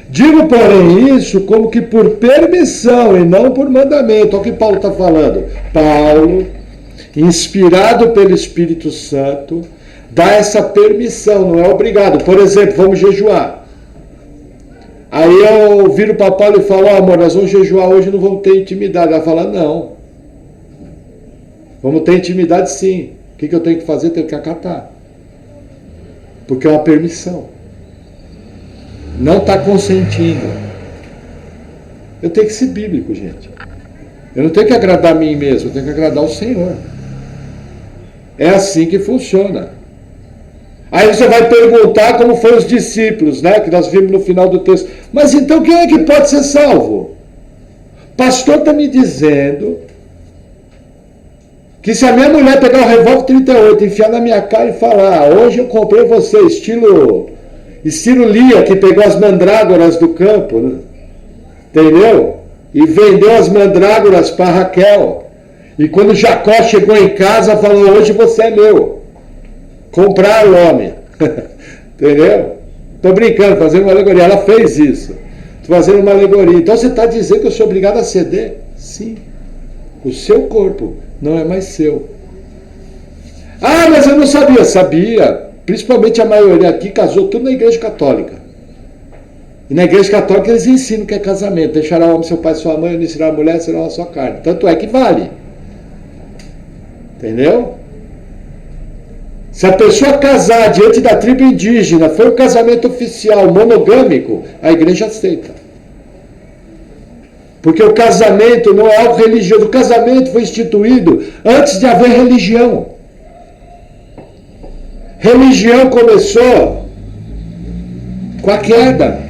A: Digo, porém, isso como que por permissão e não por mandamento. Olha o que Paulo está falando. Paulo, inspirado pelo Espírito Santo, dá essa permissão, não é obrigado. Por exemplo, vamos jejuar. Aí eu viro para Paulo e falo, amor, nós vamos jejuar hoje e não vamos ter intimidade. Ela fala, não. Vamos ter intimidade sim. O que eu tenho que fazer? Tenho que acatar. Porque é uma permissão. Não está consentindo. Eu tenho que ser bíblico, gente. Eu não tenho que agradar a mim mesmo, eu tenho que agradar o Senhor. É assim que funciona. Aí você vai perguntar como foram os discípulos, né? Que nós vimos no final do texto. Mas então quem é que pode ser salvo? O pastor está me dizendo que se a minha mulher pegar o revólver 38, enfiar na minha cara e falar, hoje eu comprei você, estilo Lia, que pegou as mandrágoras do campo, né? Entendeu? E vendeu as mandrágoras para Raquel. E quando Jacó chegou em casa, falou, hoje você é meu. Comprar o homem. Entendeu? Estou brincando, fazendo uma alegoria. Ela fez isso. Estou fazendo uma alegoria. Então você está dizendo que eu sou obrigado a ceder? Sim. O seu corpo não é mais seu. Ah, mas eu não sabia. Sabia. Principalmente a maioria aqui casou tudo na igreja católica. E na igreja católica eles ensinam que é casamento. Deixará o homem, seu pai e sua mãe, unirá a mulher, será a sua carne. Tanto é que vale. Entendeu? Se a pessoa casar diante da tribo indígena, foi um casamento oficial, monogâmico, a igreja aceita. Porque o casamento não é algo religioso. O casamento foi instituído antes de haver religião. Religião começou com a queda.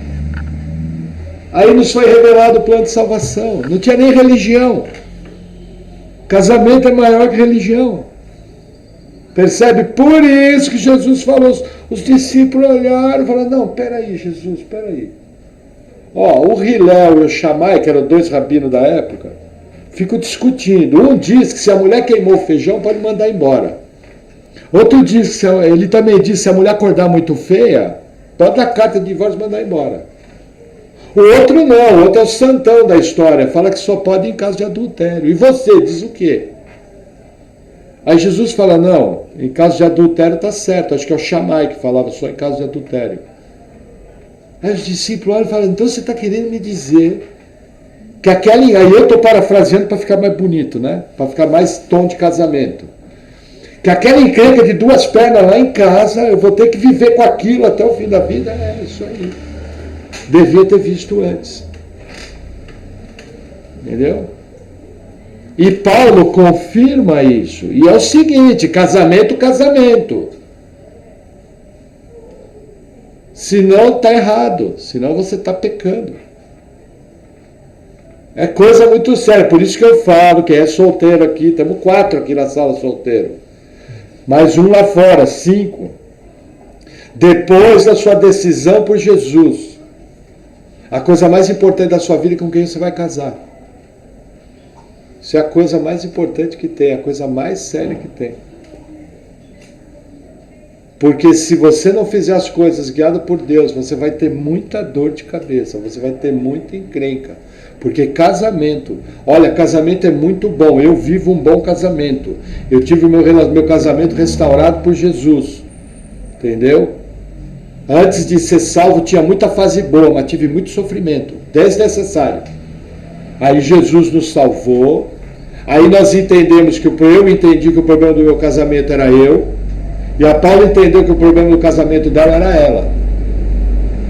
A: Aí nos foi revelado o plano de salvação. Não tinha nem religião. Casamento é maior que religião. Percebe? Por isso que Jesus falou. Os discípulos olharam e falaram, não, peraí, Jesus, peraí. Ó, o Hilel e o Shammai, que eram dois rabinos da época, ficam discutindo. Um diz que se a mulher queimou o feijão, pode mandar embora. Outro diz que ele também diz que se a mulher acordar muito feia, pode dar carta de divórcio e mandar embora. O outro não, o outro é o santão da história, fala que só pode ir em caso de adultério. E você diz o quê? Aí Jesus fala, não, em caso de adultério está certo, acho que é o Shammai que falava só em caso de adultério. Aí os discípulos olham e falam, então você está querendo me dizer que aquela... Aí eu estou parafraseando para ficar mais bonito, né? Para ficar mais tom de casamento. Que aquela encrenca de duas pernas lá em casa, eu vou ter que viver com aquilo até o fim da vida? É isso aí. Devia ter visto antes. Entendeu? E Paulo confirma isso. E é o seguinte, casamento. Senão está errado, senão você está pecando. É coisa muito séria, por isso que eu falo que é solteiro aqui, temos 4 aqui na sala solteiro. Mais um lá fora, 5. Depois da sua decisão por Jesus, a coisa mais importante da sua vida é com quem você vai casar. Isso é a coisa mais importante que tem, a coisa mais séria que tem. Porque se você não fizer as coisas guiado por Deus, você vai ter muita dor de cabeça, você vai ter muita encrenca. Porque casamento, olha, casamento é muito bom, eu vivo um bom casamento. Eu tive o meu casamento restaurado por Jesus, entendeu? Antes de ser salvo tinha muita fase boa, mas tive muito sofrimento, desnecessário. Aí Jesus nos salvou, aí nós entendemos que eu entendi que o problema do meu casamento era eu, e a Paula entendeu que o problema do casamento dela era ela.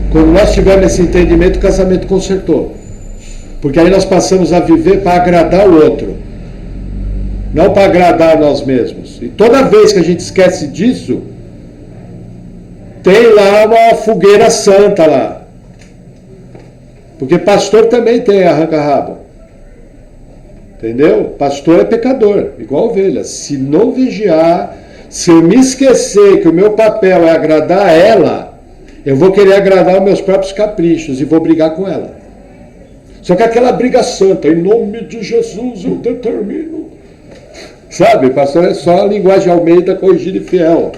A: Quando nós tivemos esse entendimento, o casamento consertou. Porque aí nós passamos a viver para agradar o outro, não para agradar nós mesmos. E toda vez que a gente esquece disso, tem lá uma fogueira santa lá. Porque pastor também tem arranca-rabo. Entendeu? Pastor é pecador, igual ovelha. Se não vigiar, se eu me esquecer que o meu papel é agradar ela, eu vou querer agradar os meus próprios caprichos e vou brigar com ela. Só que aquela briga santa, em nome de Jesus eu determino. Sabe, pastor, é só a linguagem Almeida corrigida e fiel.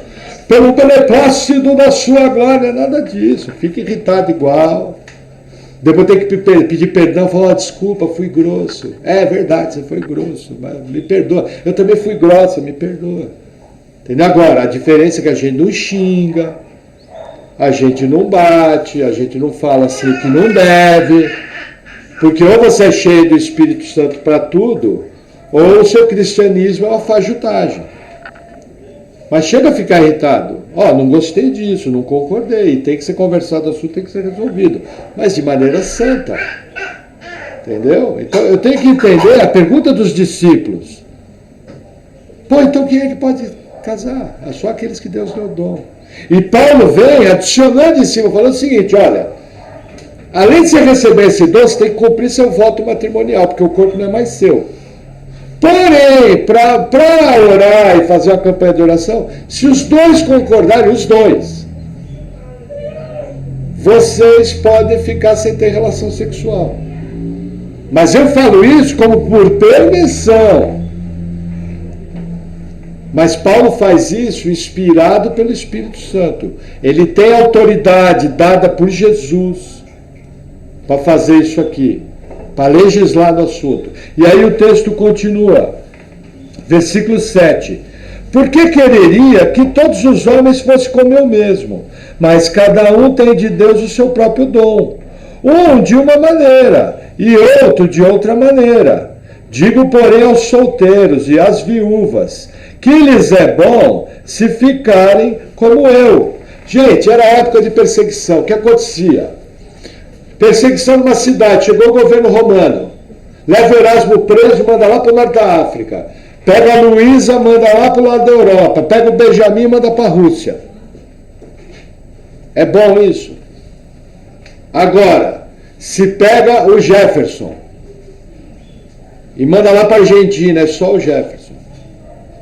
A: Pelo beneplácito da sua glória, nada disso. Fica irritado igual. Depois tem que pedir perdão, falar, desculpa, fui grosso. É verdade, você foi grosso, mas me perdoa. Eu também fui grossa, me perdoa. Entendeu? Agora, a diferença é que a gente não xinga, a gente não bate, a gente não fala assim que não deve, porque ou você é cheio do Espírito Santo para tudo, ou o seu cristianismo é uma fajutagem. Mas chega a ficar irritado. Não gostei disso, não concordei. Tem que ser conversado, o assunto tem que ser resolvido. Mas de maneira santa. Entendeu? Então eu tenho que entender a pergunta dos discípulos. Então quem é que pode casar? É só aqueles que Deus deu dom. E Paulo vem adicionando em cima, falando o seguinte, olha, além de você receber esse dom, você tem que cumprir seu voto matrimonial, porque o corpo não é mais seu. Porém, para orar e fazer uma campanha de oração, se os dois concordarem, vocês podem ficar sem ter relação sexual. Mas eu falo isso como por permissão. Mas Paulo faz isso inspirado pelo Espírito Santo. Ele tem autoridade dada por Jesus para fazer isso aqui, para legislar no assunto. E aí o texto continua, versículo 7. Porque quereria que todos os homens fossem como eu mesmo, mas cada um tem de Deus o seu próprio dom. Um de uma maneira e outro de outra maneira. Digo, porém, aos solteiros e às viúvas, que lhes é bom se ficarem como eu. Gente, era época de perseguição. O que acontecia? Perseguição numa cidade, chegou o governo romano, leva o Erasmo preso e manda lá para o norte da África, pega a Luísa, manda lá para o lado da Europa, pega o Benjamin e manda para a Rússia. É bom isso? Agora, se pega o Jefferson e manda lá para a Argentina, é só o Jefferson.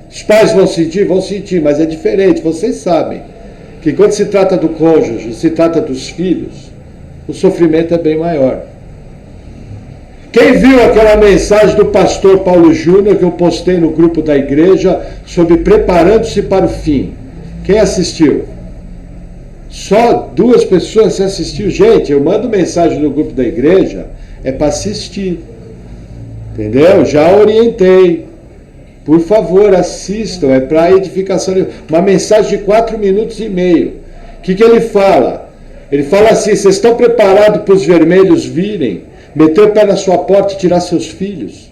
A: Os pais vão sentir, mas é diferente, vocês sabem que quando se trata do cônjuge, se trata dos filhos, o sofrimento é bem maior. Quem viu aquela mensagem do pastor Paulo Júnior que eu postei no grupo da igreja sobre preparando-se para o fim? Quem assistiu? Só 2 pessoas se assistiu. Gente, eu mando mensagem no grupo da igreja, é para assistir. Entendeu? Já orientei. Por favor, assistam, é para edificação. Uma mensagem de 4 minutos e meio. O que ele fala? Ele fala assim, vocês estão preparados para os vermelhos virem, meter o pé na sua porta e tirar seus filhos?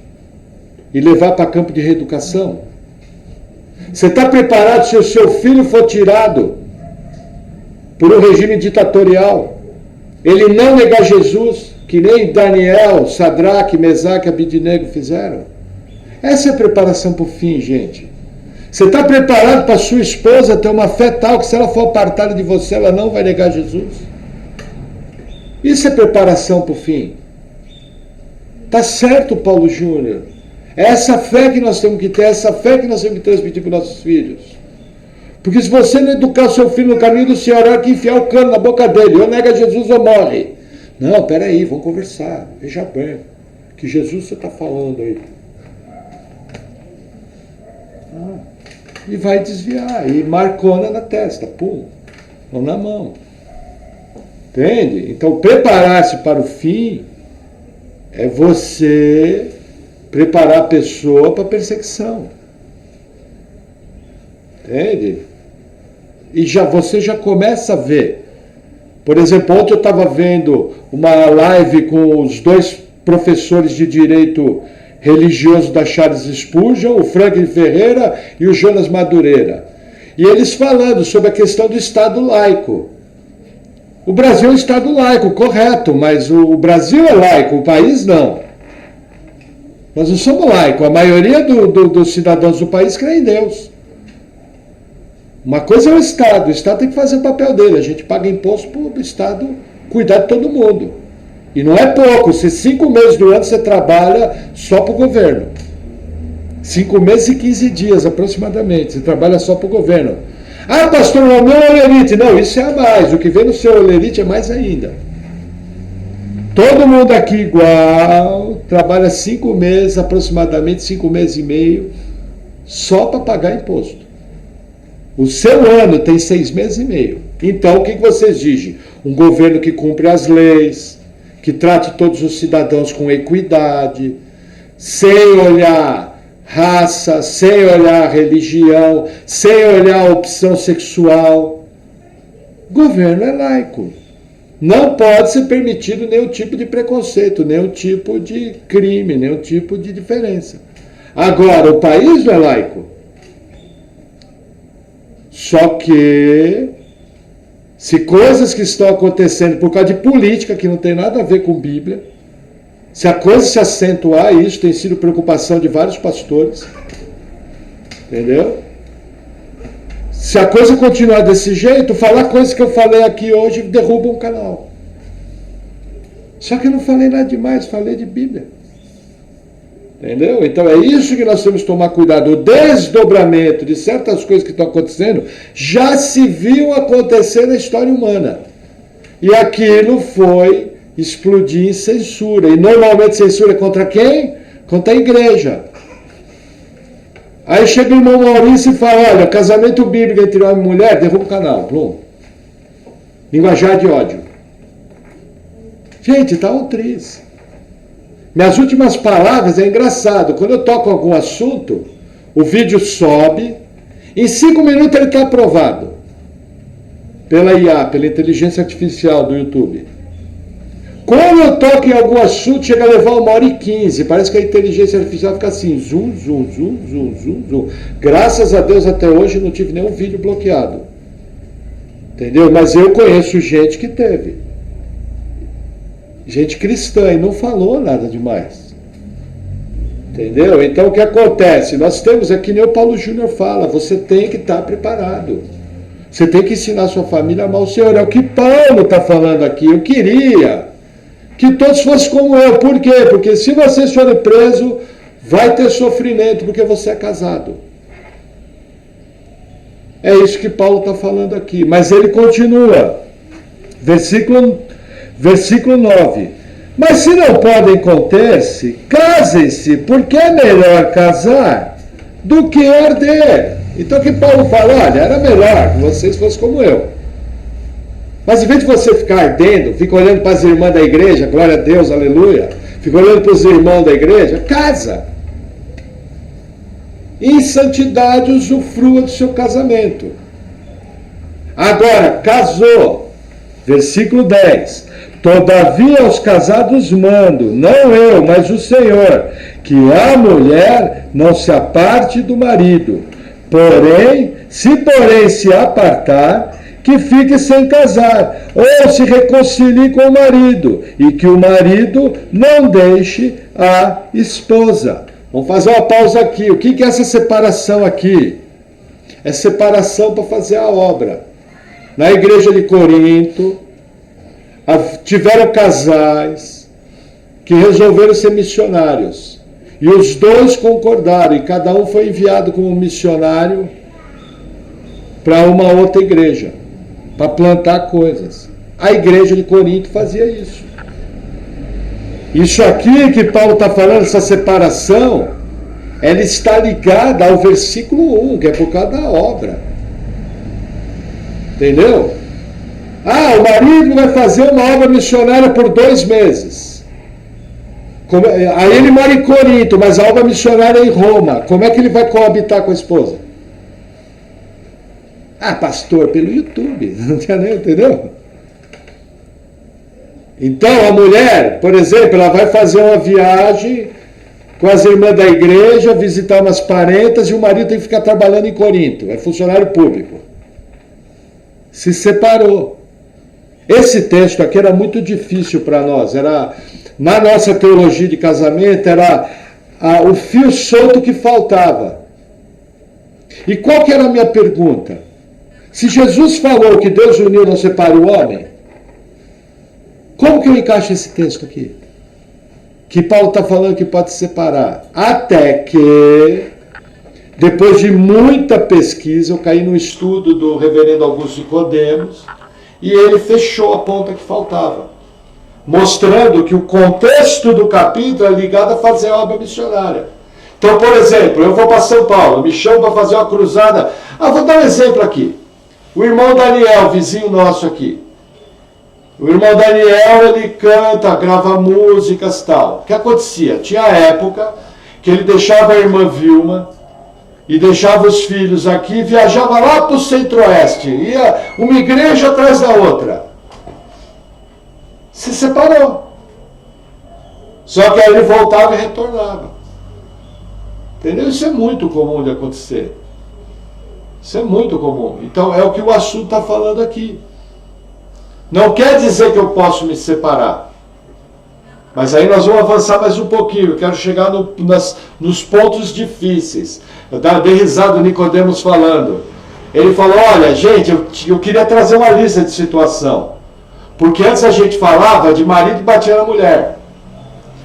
A: E levar para campo de reeducação? Você está preparado se o seu filho for tirado por um regime ditatorial? Ele não negar Jesus, que nem Daniel, Sadraque, Mesaque e Abidnego fizeram? Essa é a preparação para o fim, gente. Você está preparado para sua esposa ter uma fé tal que se ela for apartada de você, ela não vai negar Jesus? Isso é preparação para o fim. Está certo, Paulo Júnior. É essa fé que nós temos que ter, essa fé que nós temos que transmitir para os nossos filhos. Porque se você não educar o seu filho no caminho do Senhor, hora que enfiar o cano na boca dele, ou nega Jesus ou morre. Não, peraí, vamos conversar. Veja bem, que Jesus você está falando aí. E vai desviar, e marcona na testa, pum, ou na mão. Entende? Então, preparar-se para o fim é você preparar a pessoa para a perseguição. Entende? E você já começa a ver. Por exemplo, ontem eu estava vendo uma live com os 2 professores de direito religioso da Charles Spurgeon, o Franklin Ferreira e o Jonas Madureira. E eles falando sobre a questão do Estado laico. O Brasil é um Estado laico, correto, mas o Brasil é laico, o país não. Nós não somos laicos, a maioria dos cidadãos do país crê em Deus. Uma coisa é o Estado tem que fazer o papel dele, a gente paga imposto para o Estado cuidar de todo mundo. E não é pouco, se 5 meses do ano você trabalha só para o governo. 5 meses e 15 dias aproximadamente, você trabalha só para o governo. Ah, pastor, o meu olerite. Não, isso é a mais, o que vem no seu olerite é mais ainda. Todo mundo aqui igual, trabalha 5 meses, aproximadamente 5 meses e meio, só para pagar imposto. O seu ano tem 6 meses e meio. Então, o que você exige? Um governo que cumpre as leis, que trate todos os cidadãos com equidade, sem olhar raça, sem olhar religião, sem olhar opção sexual. Governo é laico. Não pode ser permitido nenhum tipo de preconceito, nenhum tipo de crime, nenhum tipo de diferença. Agora, o país não é laico. Só que, se coisas que estão acontecendo por causa de política, que não tem nada a ver com Bíblia, se a coisa se acentuar, e isso tem sido preocupação de vários pastores, entendeu? Se a coisa continuar desse jeito, falar coisas que eu falei aqui hoje derruba um canal. Só que eu não falei nada demais, falei de Bíblia. Entendeu? Então é isso que nós temos que tomar cuidado. O desdobramento de certas coisas que estão acontecendo já se viu acontecer na história humana. E aquilo foi explodir em censura. E normalmente censura é contra quem? Contra a igreja. Aí chega o irmão Maurício e fala, olha, casamento bíblico entre homem e mulher, derruba o canal. Blum. Linguajar de ódio. Gente, tá um triz. Minhas últimas palavras, é engraçado, quando eu toco algum assunto, o vídeo sobe, em 5 minutos ele está aprovado. Pela IA, pela inteligência artificial do YouTube. Quando eu toco em algum assunto, chega a levar 1h15. Parece que a inteligência artificial fica assim, zoom, zoom, zoom, zoom, zoom, zoom. Graças a Deus até hoje não tive nenhum vídeo bloqueado. Entendeu? Mas eu conheço gente que teve. Gente cristã e não falou nada demais. Entendeu? Então o que acontece? Nós temos aqui, nem o Paulo Júnior fala, você tem que estar preparado. Você tem que ensinar a sua família a amar o Senhor. É o que Paulo está falando aqui. Eu queria que todos fossem como eu. Por quê? Porque se você for preso, vai ter sofrimento, porque você é casado. É isso que Paulo está falando aqui. Mas ele continua. Versículo 9. Mas se não podem conter-se, casem-se, porque é melhor casar do que arder. Então o que Paulo fala? Olha, era melhor que vocês fossem como eu. Mas em vez de você ficar ardendo, fica olhando para as irmãs da igreja, glória a Deus, aleluia, fica olhando para os irmãos da igreja, casa. Em santidade usufrua do seu casamento. Agora, casou. Versículo 10. Todavia aos casados mando, não eu, mas o Senhor, que a mulher não se aparte do marido. Porém se apartar, que fique sem casar, ou se reconcilie com o marido, e que o marido não deixe a esposa. Vamos fazer uma pausa aqui. O que é essa separação aqui? É separação para fazer a obra. Na igreja de Corinto, tiveram casais que resolveram ser missionários. E os dois concordaram, e cada um foi enviado como missionário para uma outra igreja, para plantar coisas. A igreja de Corinto fazia isso. Isso aqui que Paulo está falando, essa separação, ela está ligada ao versículo 1, que é por causa da obra. Entendeu? O marido vai fazer uma obra missionária por 2 meses. Aí ele mora em Corinto, mas a obra missionária é em Roma. Como é que ele vai coabitar com a esposa? Pastor, pelo YouTube. Entendeu? Então a mulher, por exemplo, ela vai fazer uma viagem com as irmãs da igreja, visitar umas parentas, e o marido tem que ficar trabalhando em Corinto. É funcionário público. Se separou. Esse texto aqui era muito difícil para nós. Na nossa teologia de casamento, era o fio solto que faltava. E qual que era a minha pergunta? Se Jesus falou que Deus uniu, não separa o homem, como que eu encaixo esse texto aqui? Que Paulo está falando que pode separar. Até que, depois de muita pesquisa, eu caí no estudo do reverendo Augusto Nicodemos, e ele fechou a ponta que faltava, mostrando que o contexto do capítulo é ligado a fazer a obra missionária. Então, por exemplo, eu vou para São Paulo, me chamam para fazer uma cruzada. Vou dar um exemplo aqui. O irmão Daniel, vizinho nosso aqui, O irmão Daniel, ele canta, grava músicas e tal. O que acontecia? Tinha época que ele deixava a irmã Vilma e deixava os filhos aqui e viajava lá para o centro-oeste. Ia uma igreja atrás da outra. Se separou. Só que aí ele voltava e retornava. Entendeu? Isso é muito comum de acontecer. Isso é muito comum. Então é o que o assunto está falando aqui. Não quer dizer que eu posso me separar. Mas aí nós vamos avançar mais um pouquinho. Eu quero chegar nos pontos difíceis. Eu dei risada do Nicodemos falando. Ele falou, olha, gente, eu queria trazer uma lista de situação. Porque antes a gente falava de marido que batia na mulher.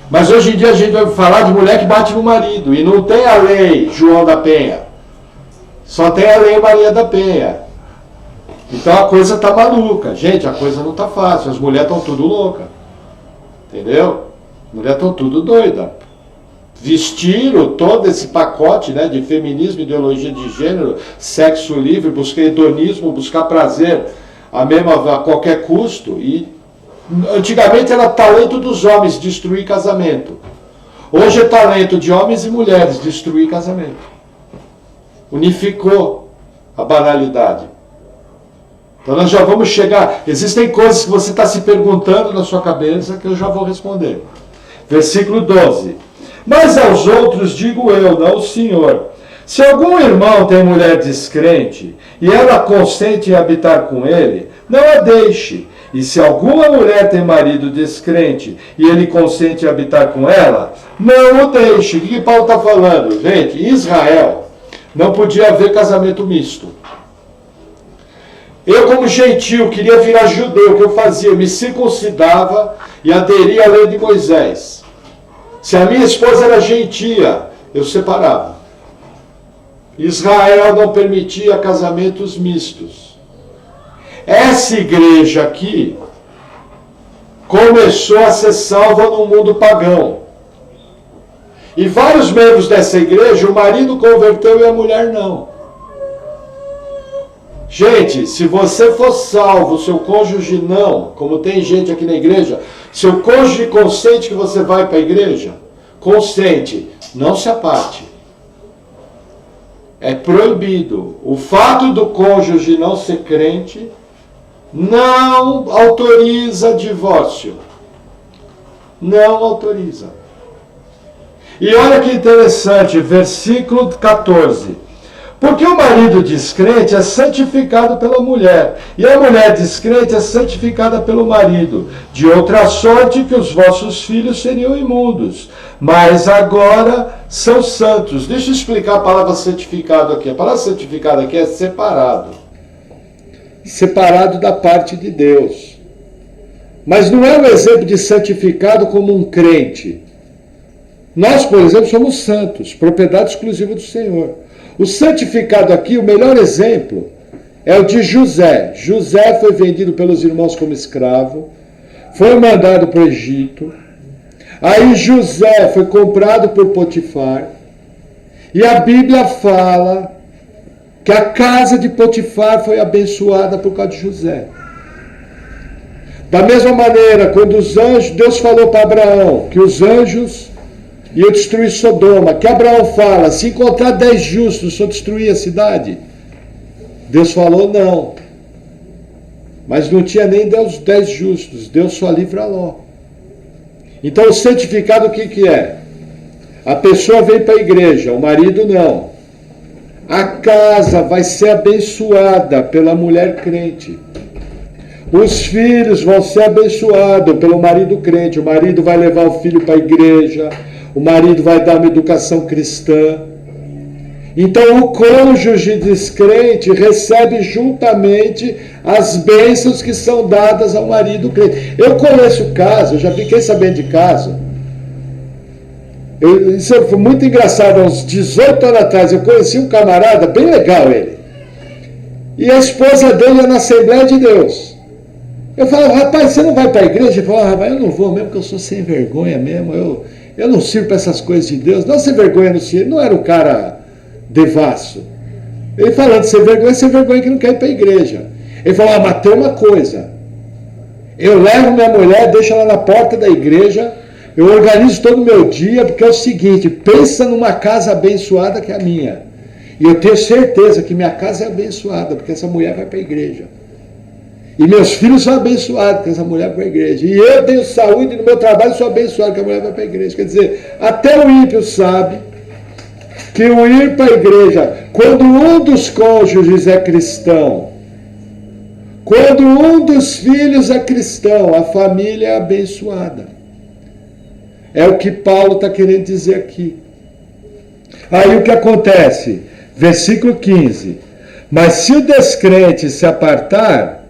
A: Mas hoje em dia a gente vai falar de mulher que bate no marido. E não tem a lei João da Penha. Só tem a lei Maria da Penha. Então a coisa tá maluca. Gente, a coisa não tá fácil. As mulheres estão tudo loucas. Entendeu? As mulheres estão tudo doidas. Vestiram todo esse pacote, né, de feminismo, ideologia de gênero, sexo livre, buscar hedonismo, buscar prazer a qualquer custo. E antigamente era talento dos homens destruir casamento. Hoje é talento de homens e mulheres destruir casamento. Unificou a banalidade. Então nós já vamos chegar. Existem coisas que você está se perguntando na sua cabeça que eu já vou responder. Versículo 12. Mas aos outros digo eu, não o Senhor. Se algum irmão tem mulher descrente e ela consente em habitar com ele, não a deixe. E se alguma mulher tem marido descrente e ele consente em habitar com ela, não o deixe. O que Paulo está falando? Gente, em Israel não podia haver casamento misto. Eu, como gentil, queria virar judeu. O que eu fazia? Eu me circuncidava e aderia à lei de Moisés. Se a minha esposa era gentia, eu separava. Israel não permitia casamentos mistos. Essa igreja aqui começou a ser salva no mundo pagão. E vários membros dessa igreja, o marido converteu e a mulher não. Gente, se você for salvo, seu cônjuge não, como tem gente aqui na igreja, seu cônjuge consente que você vai para a igreja, consente, não se aparte. É proibido. O fato do cônjuge não ser crente não autoriza divórcio. Não autoriza. E olha que interessante, versículo 14. Porque o marido descrente é santificado pela mulher, e a mulher descrente é santificada pelo marido, de outra sorte que os vossos filhos seriam imundos, mas agora são santos. Deixa eu explicar a palavra santificado aqui. A palavra santificado aqui é separado. Separado da parte de Deus. Mas não é um exemplo de santificado como um crente. Nós, por exemplo, somos santos, propriedade exclusiva do Senhor. O santificado aqui, o melhor exemplo, é o de José. José foi vendido pelos irmãos como escravo, foi mandado para o Egito. Aí José foi comprado por Potifar. E a Bíblia fala que a casa de Potifar foi abençoada por causa de José. Da mesma maneira, quando os anjos, Deus falou para Abraão que os anjos iam destruir Sodoma, que Abraão fala, se encontrar 10 justos, só destruir a cidade. Deus falou não. Mas não tinha nem 10 justos, Deus só livra Ló. Então o santificado o que é? A pessoa vem para a igreja, o marido não. A casa vai ser abençoada pela mulher crente. Os filhos vão ser abençoados pelo marido crente. O marido vai levar o filho para a igreja. O marido vai dar uma educação cristã. Então o cônjuge descrente recebe juntamente as bênçãos que são dadas ao marido crente. Eu conheço caso, eu já fiquei sabendo de caso. Isso foi muito engraçado. Há uns 18 anos atrás eu conheci um camarada, bem legal ele. E a esposa dele ia na Assembleia de Deus. Eu falava, rapaz, você não vai para a igreja? Ele falava, rapaz, eu não vou mesmo, porque eu sou sem vergonha mesmo. Eu não sirvo para essas coisas de Deus. Não sem vergonha, não era um cara devasso. Ele falando sem vergonha que não quer ir para a igreja. Ele falou, mas tem uma coisa. Eu levo minha mulher, deixo ela na porta da igreja, eu organizo todo o meu dia, porque é o seguinte, pensa numa casa abençoada que é a minha. E eu tenho certeza que minha casa é abençoada, porque essa mulher vai para a igreja. E meus filhos são abençoados, porque essa mulher vai para a igreja. E eu tenho saúde no meu trabalho, sou abençoado, porque a mulher vai para a igreja. Quer dizer, até o ímpio sabe que o ir para a igreja, quando um dos cônjuges é cristão, quando um dos filhos é cristão, a família é abençoada. É o que Paulo está querendo dizer aqui. Aí o que acontece? Versículo 15. Mas se o descrente se apartar,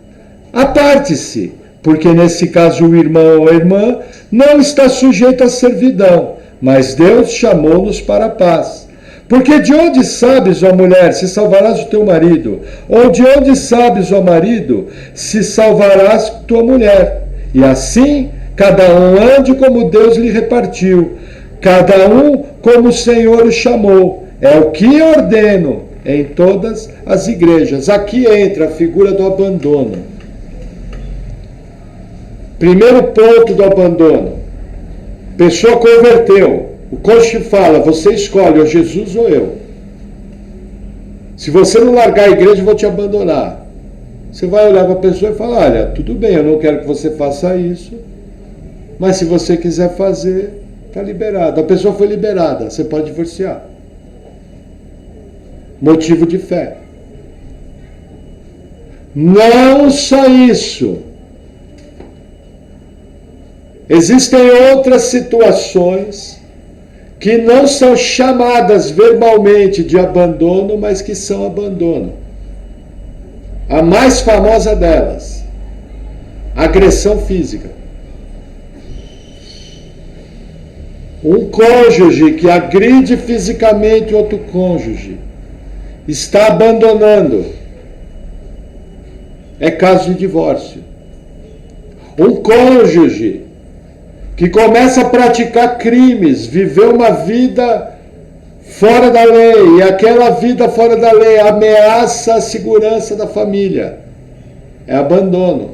A: aparte-se, porque nesse caso o irmão ou a irmã não está sujeito à servidão, mas Deus chamou-nos para a paz. Porque de onde sabes, ó mulher, se salvarás o teu marido? Ou de onde sabes, ó marido, se salvarás tua mulher? E assim, cada um ande como Deus lhe repartiu, cada um como o Senhor o chamou. É o que ordeno em todas as igrejas. Aqui entra a figura do abandono. Primeiro ponto do abandono. Pessoa converteu. O cônjuge fala, você escolhe, ou Jesus ou eu. Se você não largar a igreja, eu vou te abandonar. Você vai olhar para a pessoa e falar, olha, tudo bem, eu não quero que você faça isso, mas se você quiser fazer, está liberado. A pessoa foi liberada, você pode divorciar. Motivo de fé. Não só isso. Existem outras situações que não são chamadas verbalmente de abandono, mas que são abandono. A mais famosa delas, agressão física. Um cônjuge que agride fisicamente outro cônjuge está abandonando. É caso de divórcio. Um cônjuge que começa a praticar crimes, viver uma vida fora da lei, e aquela vida fora da lei ameaça a segurança da família. É abandono.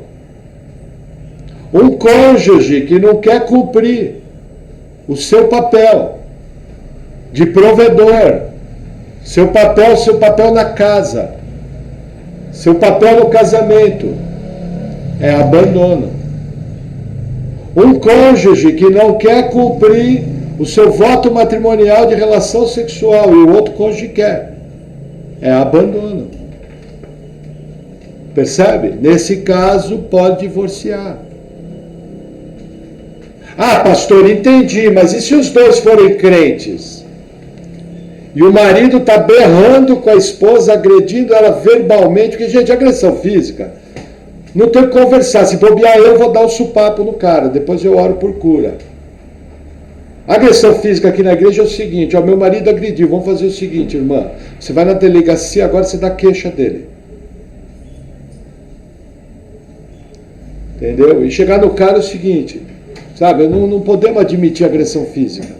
A: Um cônjuge que não quer cumprir o seu papel de provedor, seu papel na casa, seu papel no casamento, é abandono. Um cônjuge que não quer cumprir o seu voto matrimonial de relação sexual e o outro cônjuge quer, é abandono. Percebe? Nesse caso, pode divorciar. Ah, pastor, entendi, mas e se os dois forem crentes? E o marido está berrando com a esposa, agredindo ela verbalmente, porque, gente, agressão física, não tem que conversar. Se bobear eu vou dar um supapo no cara, depois eu oro por cura. A agressão física aqui na igreja é o seguinte, ó, meu marido agrediu, vamos fazer o seguinte, irmã, você vai na delegacia, agora você dá queixa dele. Entendeu? E chegar no cara é o seguinte, sabe, não podemos admitir agressão física.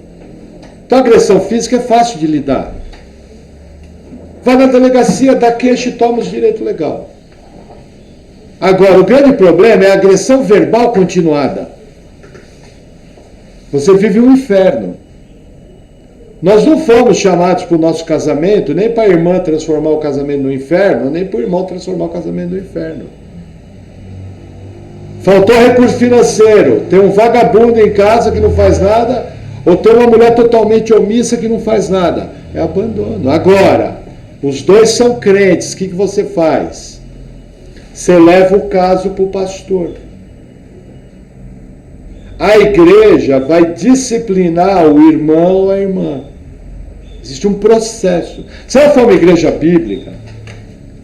A: Então a agressão física é fácil de lidar. Vai na delegacia, dá queixa e toma os direitos legais. Agora, o grande problema é a agressão verbal continuada. Você vive um inferno. Nós não fomos chamados para o nosso casamento, nem para a irmã transformar o casamento no inferno, nem para o irmão transformar o casamento no inferno. Faltou recurso financeiro, tem um vagabundo em casa que não faz nada, ou tem uma mulher totalmente omissa que não faz nada. É abandono. Agora, os dois são crentes, o que você faz? Você leva o caso para o pastor. A igreja vai disciplinar o irmão ou a irmã. Existe um processo. Se ela for uma igreja bíblica,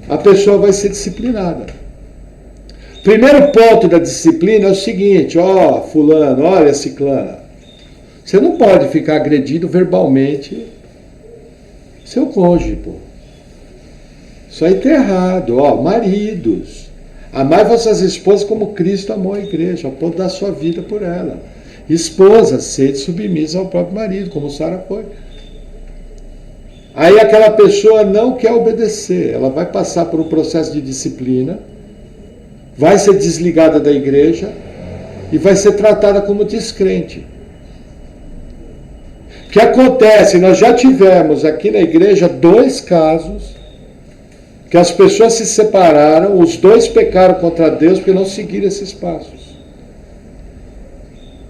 A: a pessoa vai ser disciplinada. Primeiro ponto da disciplina é o seguinte, ó, fulano, olha, ciclana, você não pode ficar agredindo verbalmente seu cônjuge, pô. Isso aí está errado, ó, maridos. Amai vossas esposas como Cristo amou a igreja, ao ponto da sua vida por ela. Esposa, sede submissa ao próprio marido, como Sara foi. Aí aquela pessoa não quer obedecer, ela vai passar por um processo de disciplina, vai ser desligada da igreja e vai ser tratada como descrente. O que acontece? Nós já tivemos aqui na igreja 2 casos que as pessoas se separaram, os 2 pecaram contra Deus porque não seguiram esses passos.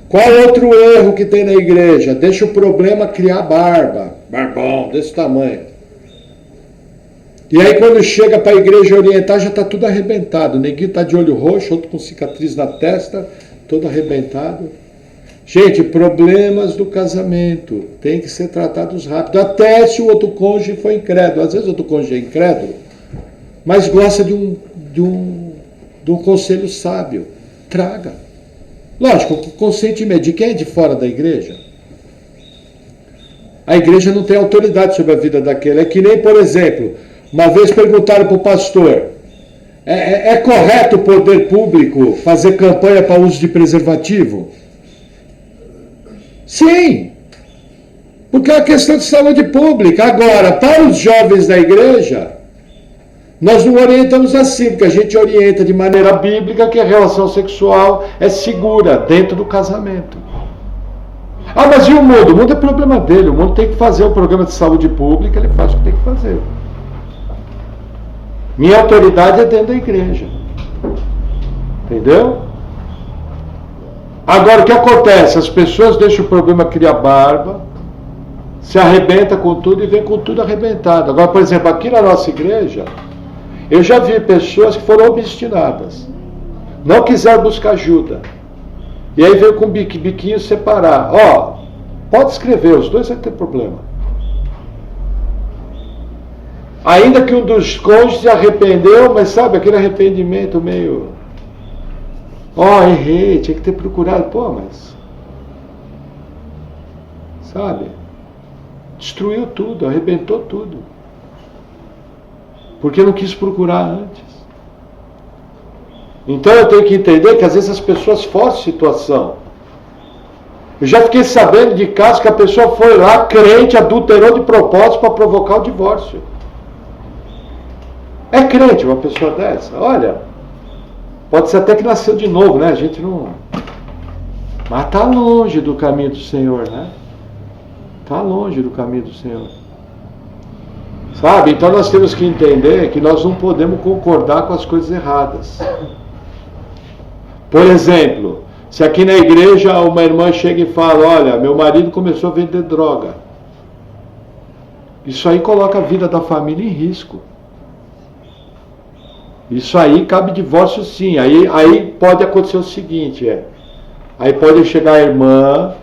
A: Qual outro erro que tem na igreja? Deixa o problema criar barba, barbão, desse tamanho. E aí quando chega para a igreja orientar já está tudo arrebentado. O neguinho está de olho roxo, outro com cicatriz na testa, todo arrebentado. Gente, problemas do casamento tem que ser tratados rápido. Até se o outro cônjuge for incrédulo. Às vezes o outro cônjuge é incrédulo, mas gosta de um conselho sábio. Traga. Lógico, o consentimento de quem é de fora da igreja. A igreja não tem autoridade sobre a vida daquele. É que nem, por exemplo, uma vez perguntaram para o pastor, é correto o poder público fazer campanha para uso de preservativo? Sim, porque é uma questão de saúde pública. Agora, para os jovens da igreja, nós não orientamos assim, porque a gente orienta de maneira bíblica que a relação sexual é segura dentro do casamento. Ah, mas e o mundo? O mundo é problema dele, o mundo tem que fazer o programa de saúde pública, ele faz o que tem que fazer. Minha autoridade é dentro da igreja. Entendeu? Agora, o que acontece? As pessoas deixam o problema criar barba, se arrebenta com tudo e vem com tudo arrebentado. Agora, por exemplo, aqui na nossa igreja, eu já vi pessoas que foram obstinadas, não quiseram buscar ajuda. E aí veio com biquinho separar. Ó, pode escrever, os 2 vai ter problema. Ainda que um dos cônjuges se arrependeu, mas sabe, aquele arrependimento meio... errei, tinha que ter procurado. Mas... sabe? Destruiu tudo, arrebentou tudo. Porque não quis procurar antes. Então eu tenho que entender que às vezes as pessoas forçam a situação. Eu já fiquei sabendo de casos que a pessoa foi lá, crente, adulterou de propósito para provocar o divórcio. É crente uma pessoa dessa? Olha, pode ser até que nasceu de novo, né? A gente não... mas está longe do caminho do Senhor, né? Está longe do caminho do Senhor. Sabe? Então nós temos que entender que nós não podemos concordar com as coisas erradas. Por exemplo, se aqui na igreja uma irmã chega e fala, olha, meu marido começou a vender droga. Isso aí coloca a vida da família em risco. Isso aí cabe divórcio sim. Aí pode acontecer o seguinte, aí pode chegar a irmã,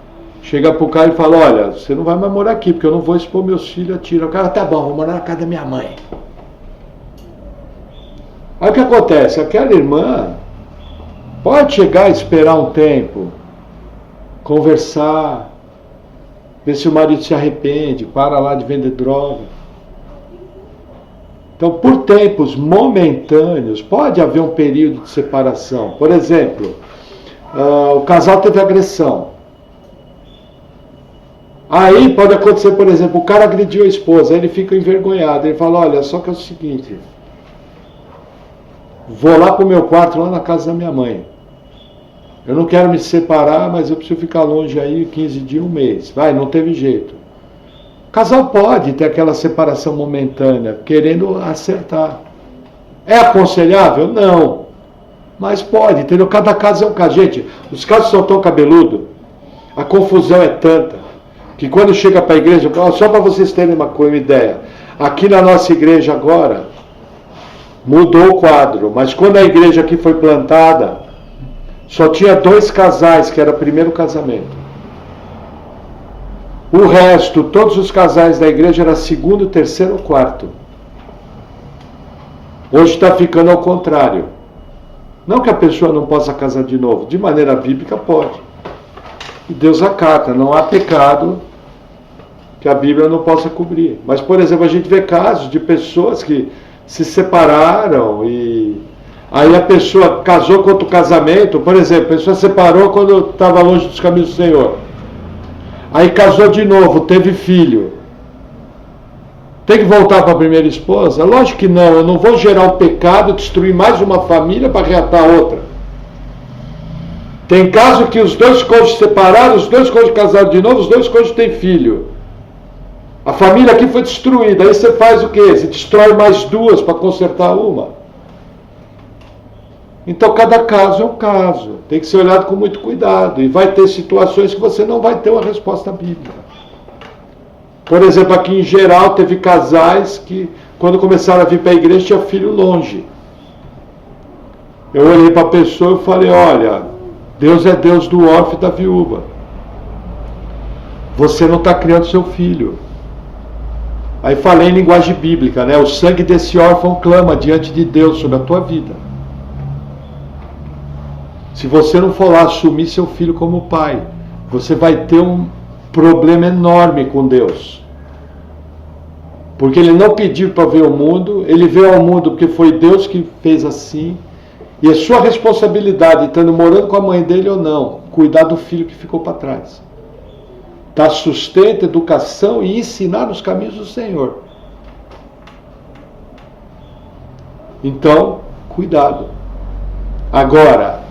A: chega pro cara e fala, olha, você não vai mais morar aqui, porque eu não vou expor meus filhos a tiro. O cara, tá bom, vou morar na casa da minha mãe. Aí o que acontece? Aquela irmã pode chegar e esperar um tempo, conversar, ver se o marido se arrepende, para lá de vender droga. Então, por tempos momentâneos, pode haver um período de separação. Por exemplo, o casal teve agressão. Aí pode acontecer, por exemplo, o cara agrediu a esposa, aí ele fica envergonhado, ele fala, olha, só que é o seguinte, vou lá pro meu quarto, lá na casa da minha mãe. Eu não quero me separar, mas eu preciso ficar longe aí 15 dias, 1 mês. Vai, não teve jeito. O casal pode ter aquela separação momentânea, querendo acertar. É aconselhável? Não. Mas pode, entendeu? Cada caso é um caso. Gente, os casos são tão cabeludos, a confusão é tanta, que quando chega para a igreja, só para vocês terem uma ideia, aqui na nossa igreja agora, mudou o quadro, mas quando a igreja aqui foi plantada, só tinha 2 casais, que era o primeiro casamento. O resto, todos os casais da igreja era 2º, 3º ou 4º. Hoje está ficando ao contrário. Não que a pessoa não possa casar de novo, de maneira bíblica pode. E Deus acata, não há pecado que a Bíblia não possa cobrir. Mas, por exemplo, a gente vê casos de pessoas que se separaram e aí a pessoa casou contra o casamento. Por exemplo, a pessoa separou quando estava longe dos caminhos do Senhor. Aí casou de novo, teve filho. Tem que voltar para a primeira esposa? Lógico que não. Eu não vou gerar um pecado, destruir mais uma família para reatar outra. Tem caso que os dois cônjuges separaram, os dois cônjuges casaram de novo, os dois cônjuges têm filho. A família aqui foi destruída. Aí você faz o quê? Você destrói mais duas para consertar uma. Então cada caso é um caso. Tem que ser olhado com muito cuidado. E vai ter situações que você não vai ter uma resposta bíblica. Por exemplo, aqui em geral teve casais que quando começaram a vir para a igreja tinha filho longe. Eu olhei para a pessoa e falei, olha, Deus é Deus do órfão e da viúva. Você não está criando seu filho. Aí falei em linguagem bíblica, né? O sangue desse órfão clama diante de Deus sobre a tua vida. Se você não for lá assumir seu filho como pai, você vai ter um problema enorme com Deus. Porque ele não pediu para ver o mundo, ele veio ao mundo porque foi Deus que fez assim. E é sua responsabilidade, estando morando com a mãe dele ou não, cuidar do filho que ficou para trás. Dar sustento, educação e ensinar os caminhos do Senhor. Então, cuidado. Agora,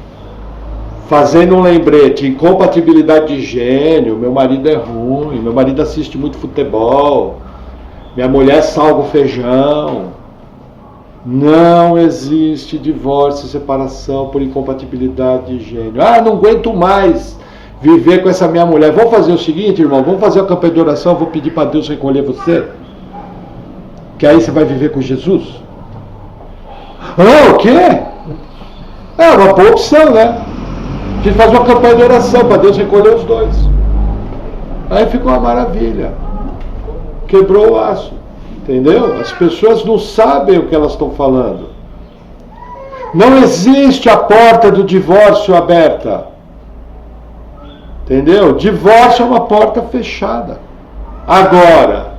A: fazendo um lembrete, incompatibilidade de gênio, meu marido é ruim, meu marido assiste muito futebol, minha mulher salga o feijão. Não existe divórcio e separação por incompatibilidade de gênio. Ah, não aguento mais viver com essa minha mulher. Vamos fazer o seguinte, irmão, vamos fazer a campanha de oração, vou pedir para Deus recolher você. Que aí você vai viver com Jesus. Ah, o quê? É uma boa opção, né? A gente faz uma campanha de oração para Deus recolher os dois. Aí ficou uma maravilha. Quebrou o laço. Entendeu? As pessoas não sabem o que elas estão falando. Não existe a porta do divórcio aberta. Entendeu? Divórcio é uma porta fechada. Agora,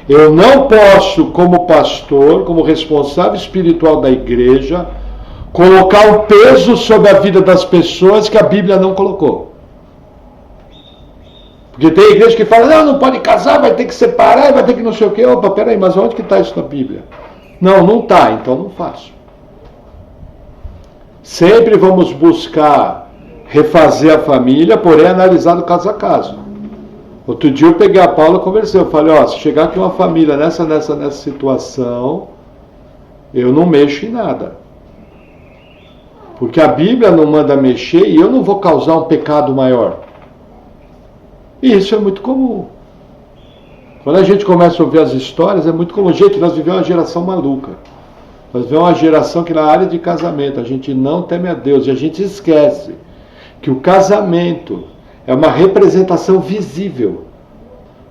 A: eu não posso, como pastor, como responsável espiritual da igreja, colocar um peso sobre a vida das pessoas que a Bíblia não colocou. Porque tem igreja que fala, não pode casar, vai ter que separar, vai ter que não sei o quê. Opa, peraí, mas onde que está isso na Bíblia? Não está, então não faço. Sempre vamos buscar refazer a família, porém analisado caso a caso. Outro dia eu peguei a Paula e conversei, eu falei, se chegar aqui uma família nessa situação, eu não mexo em nada. Porque a Bíblia não manda mexer e eu não vou causar um pecado maior. E isso é muito comum. Quando a gente começa a ouvir as histórias, é muito comum. Gente, nós vivemos uma geração maluca. Nós vivemos uma geração que na área de casamento a gente não teme a Deus. E a gente esquece que o casamento é uma representação visível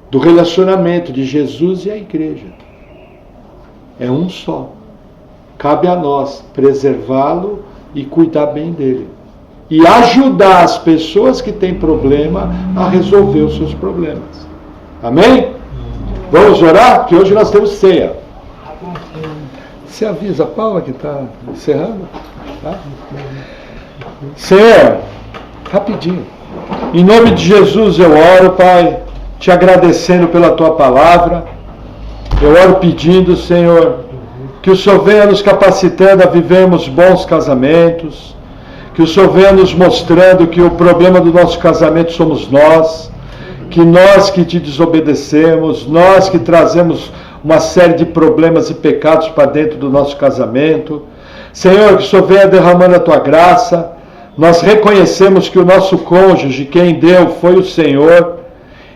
A: do relacionamento de Jesus e a igreja. É um só. Cabe a nós preservá-lo e cuidar bem dele. E ajudar as pessoas que têm problema a resolver os seus problemas. Amém? Vamos orar? Porque hoje nós temos ceia. Você avisa a Paula que está encerrando? Tá? Senhor, rapidinho. Em nome de Jesus eu oro, Pai, te agradecendo pela tua palavra. Eu oro pedindo, Senhor, que o Senhor venha nos capacitando a vivermos bons casamentos. Que o Senhor venha nos mostrando que o problema do nosso casamento somos nós, que nós que te desobedecemos, nós que trazemos uma série de problemas e pecados para dentro do nosso casamento. Senhor, que o Senhor venha derramando a tua graça. Nós reconhecemos que o nosso cônjuge, quem deu, foi o Senhor,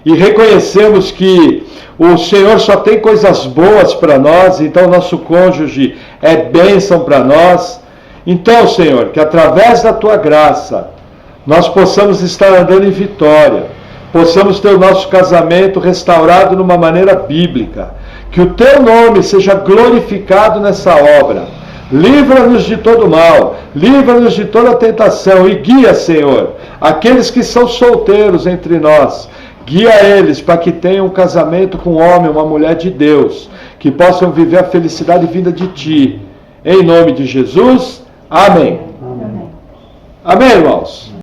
A: e reconhecemos que o Senhor só tem coisas boas para nós, então o nosso cônjuge é bênção para nós. Então, Senhor, que através da tua graça, nós possamos estar andando em vitória, possamos ter o nosso casamento restaurado de uma maneira bíblica, que o teu nome seja glorificado nessa obra. Livra-nos de todo mal, livra-nos de toda tentação e guia, Senhor, aqueles que são solteiros entre nós. Guia eles para que tenham um casamento com um homem, uma mulher de Deus, que possam viver a felicidade vinda de ti. Em nome de Jesus. Amém. Amém, irmãos?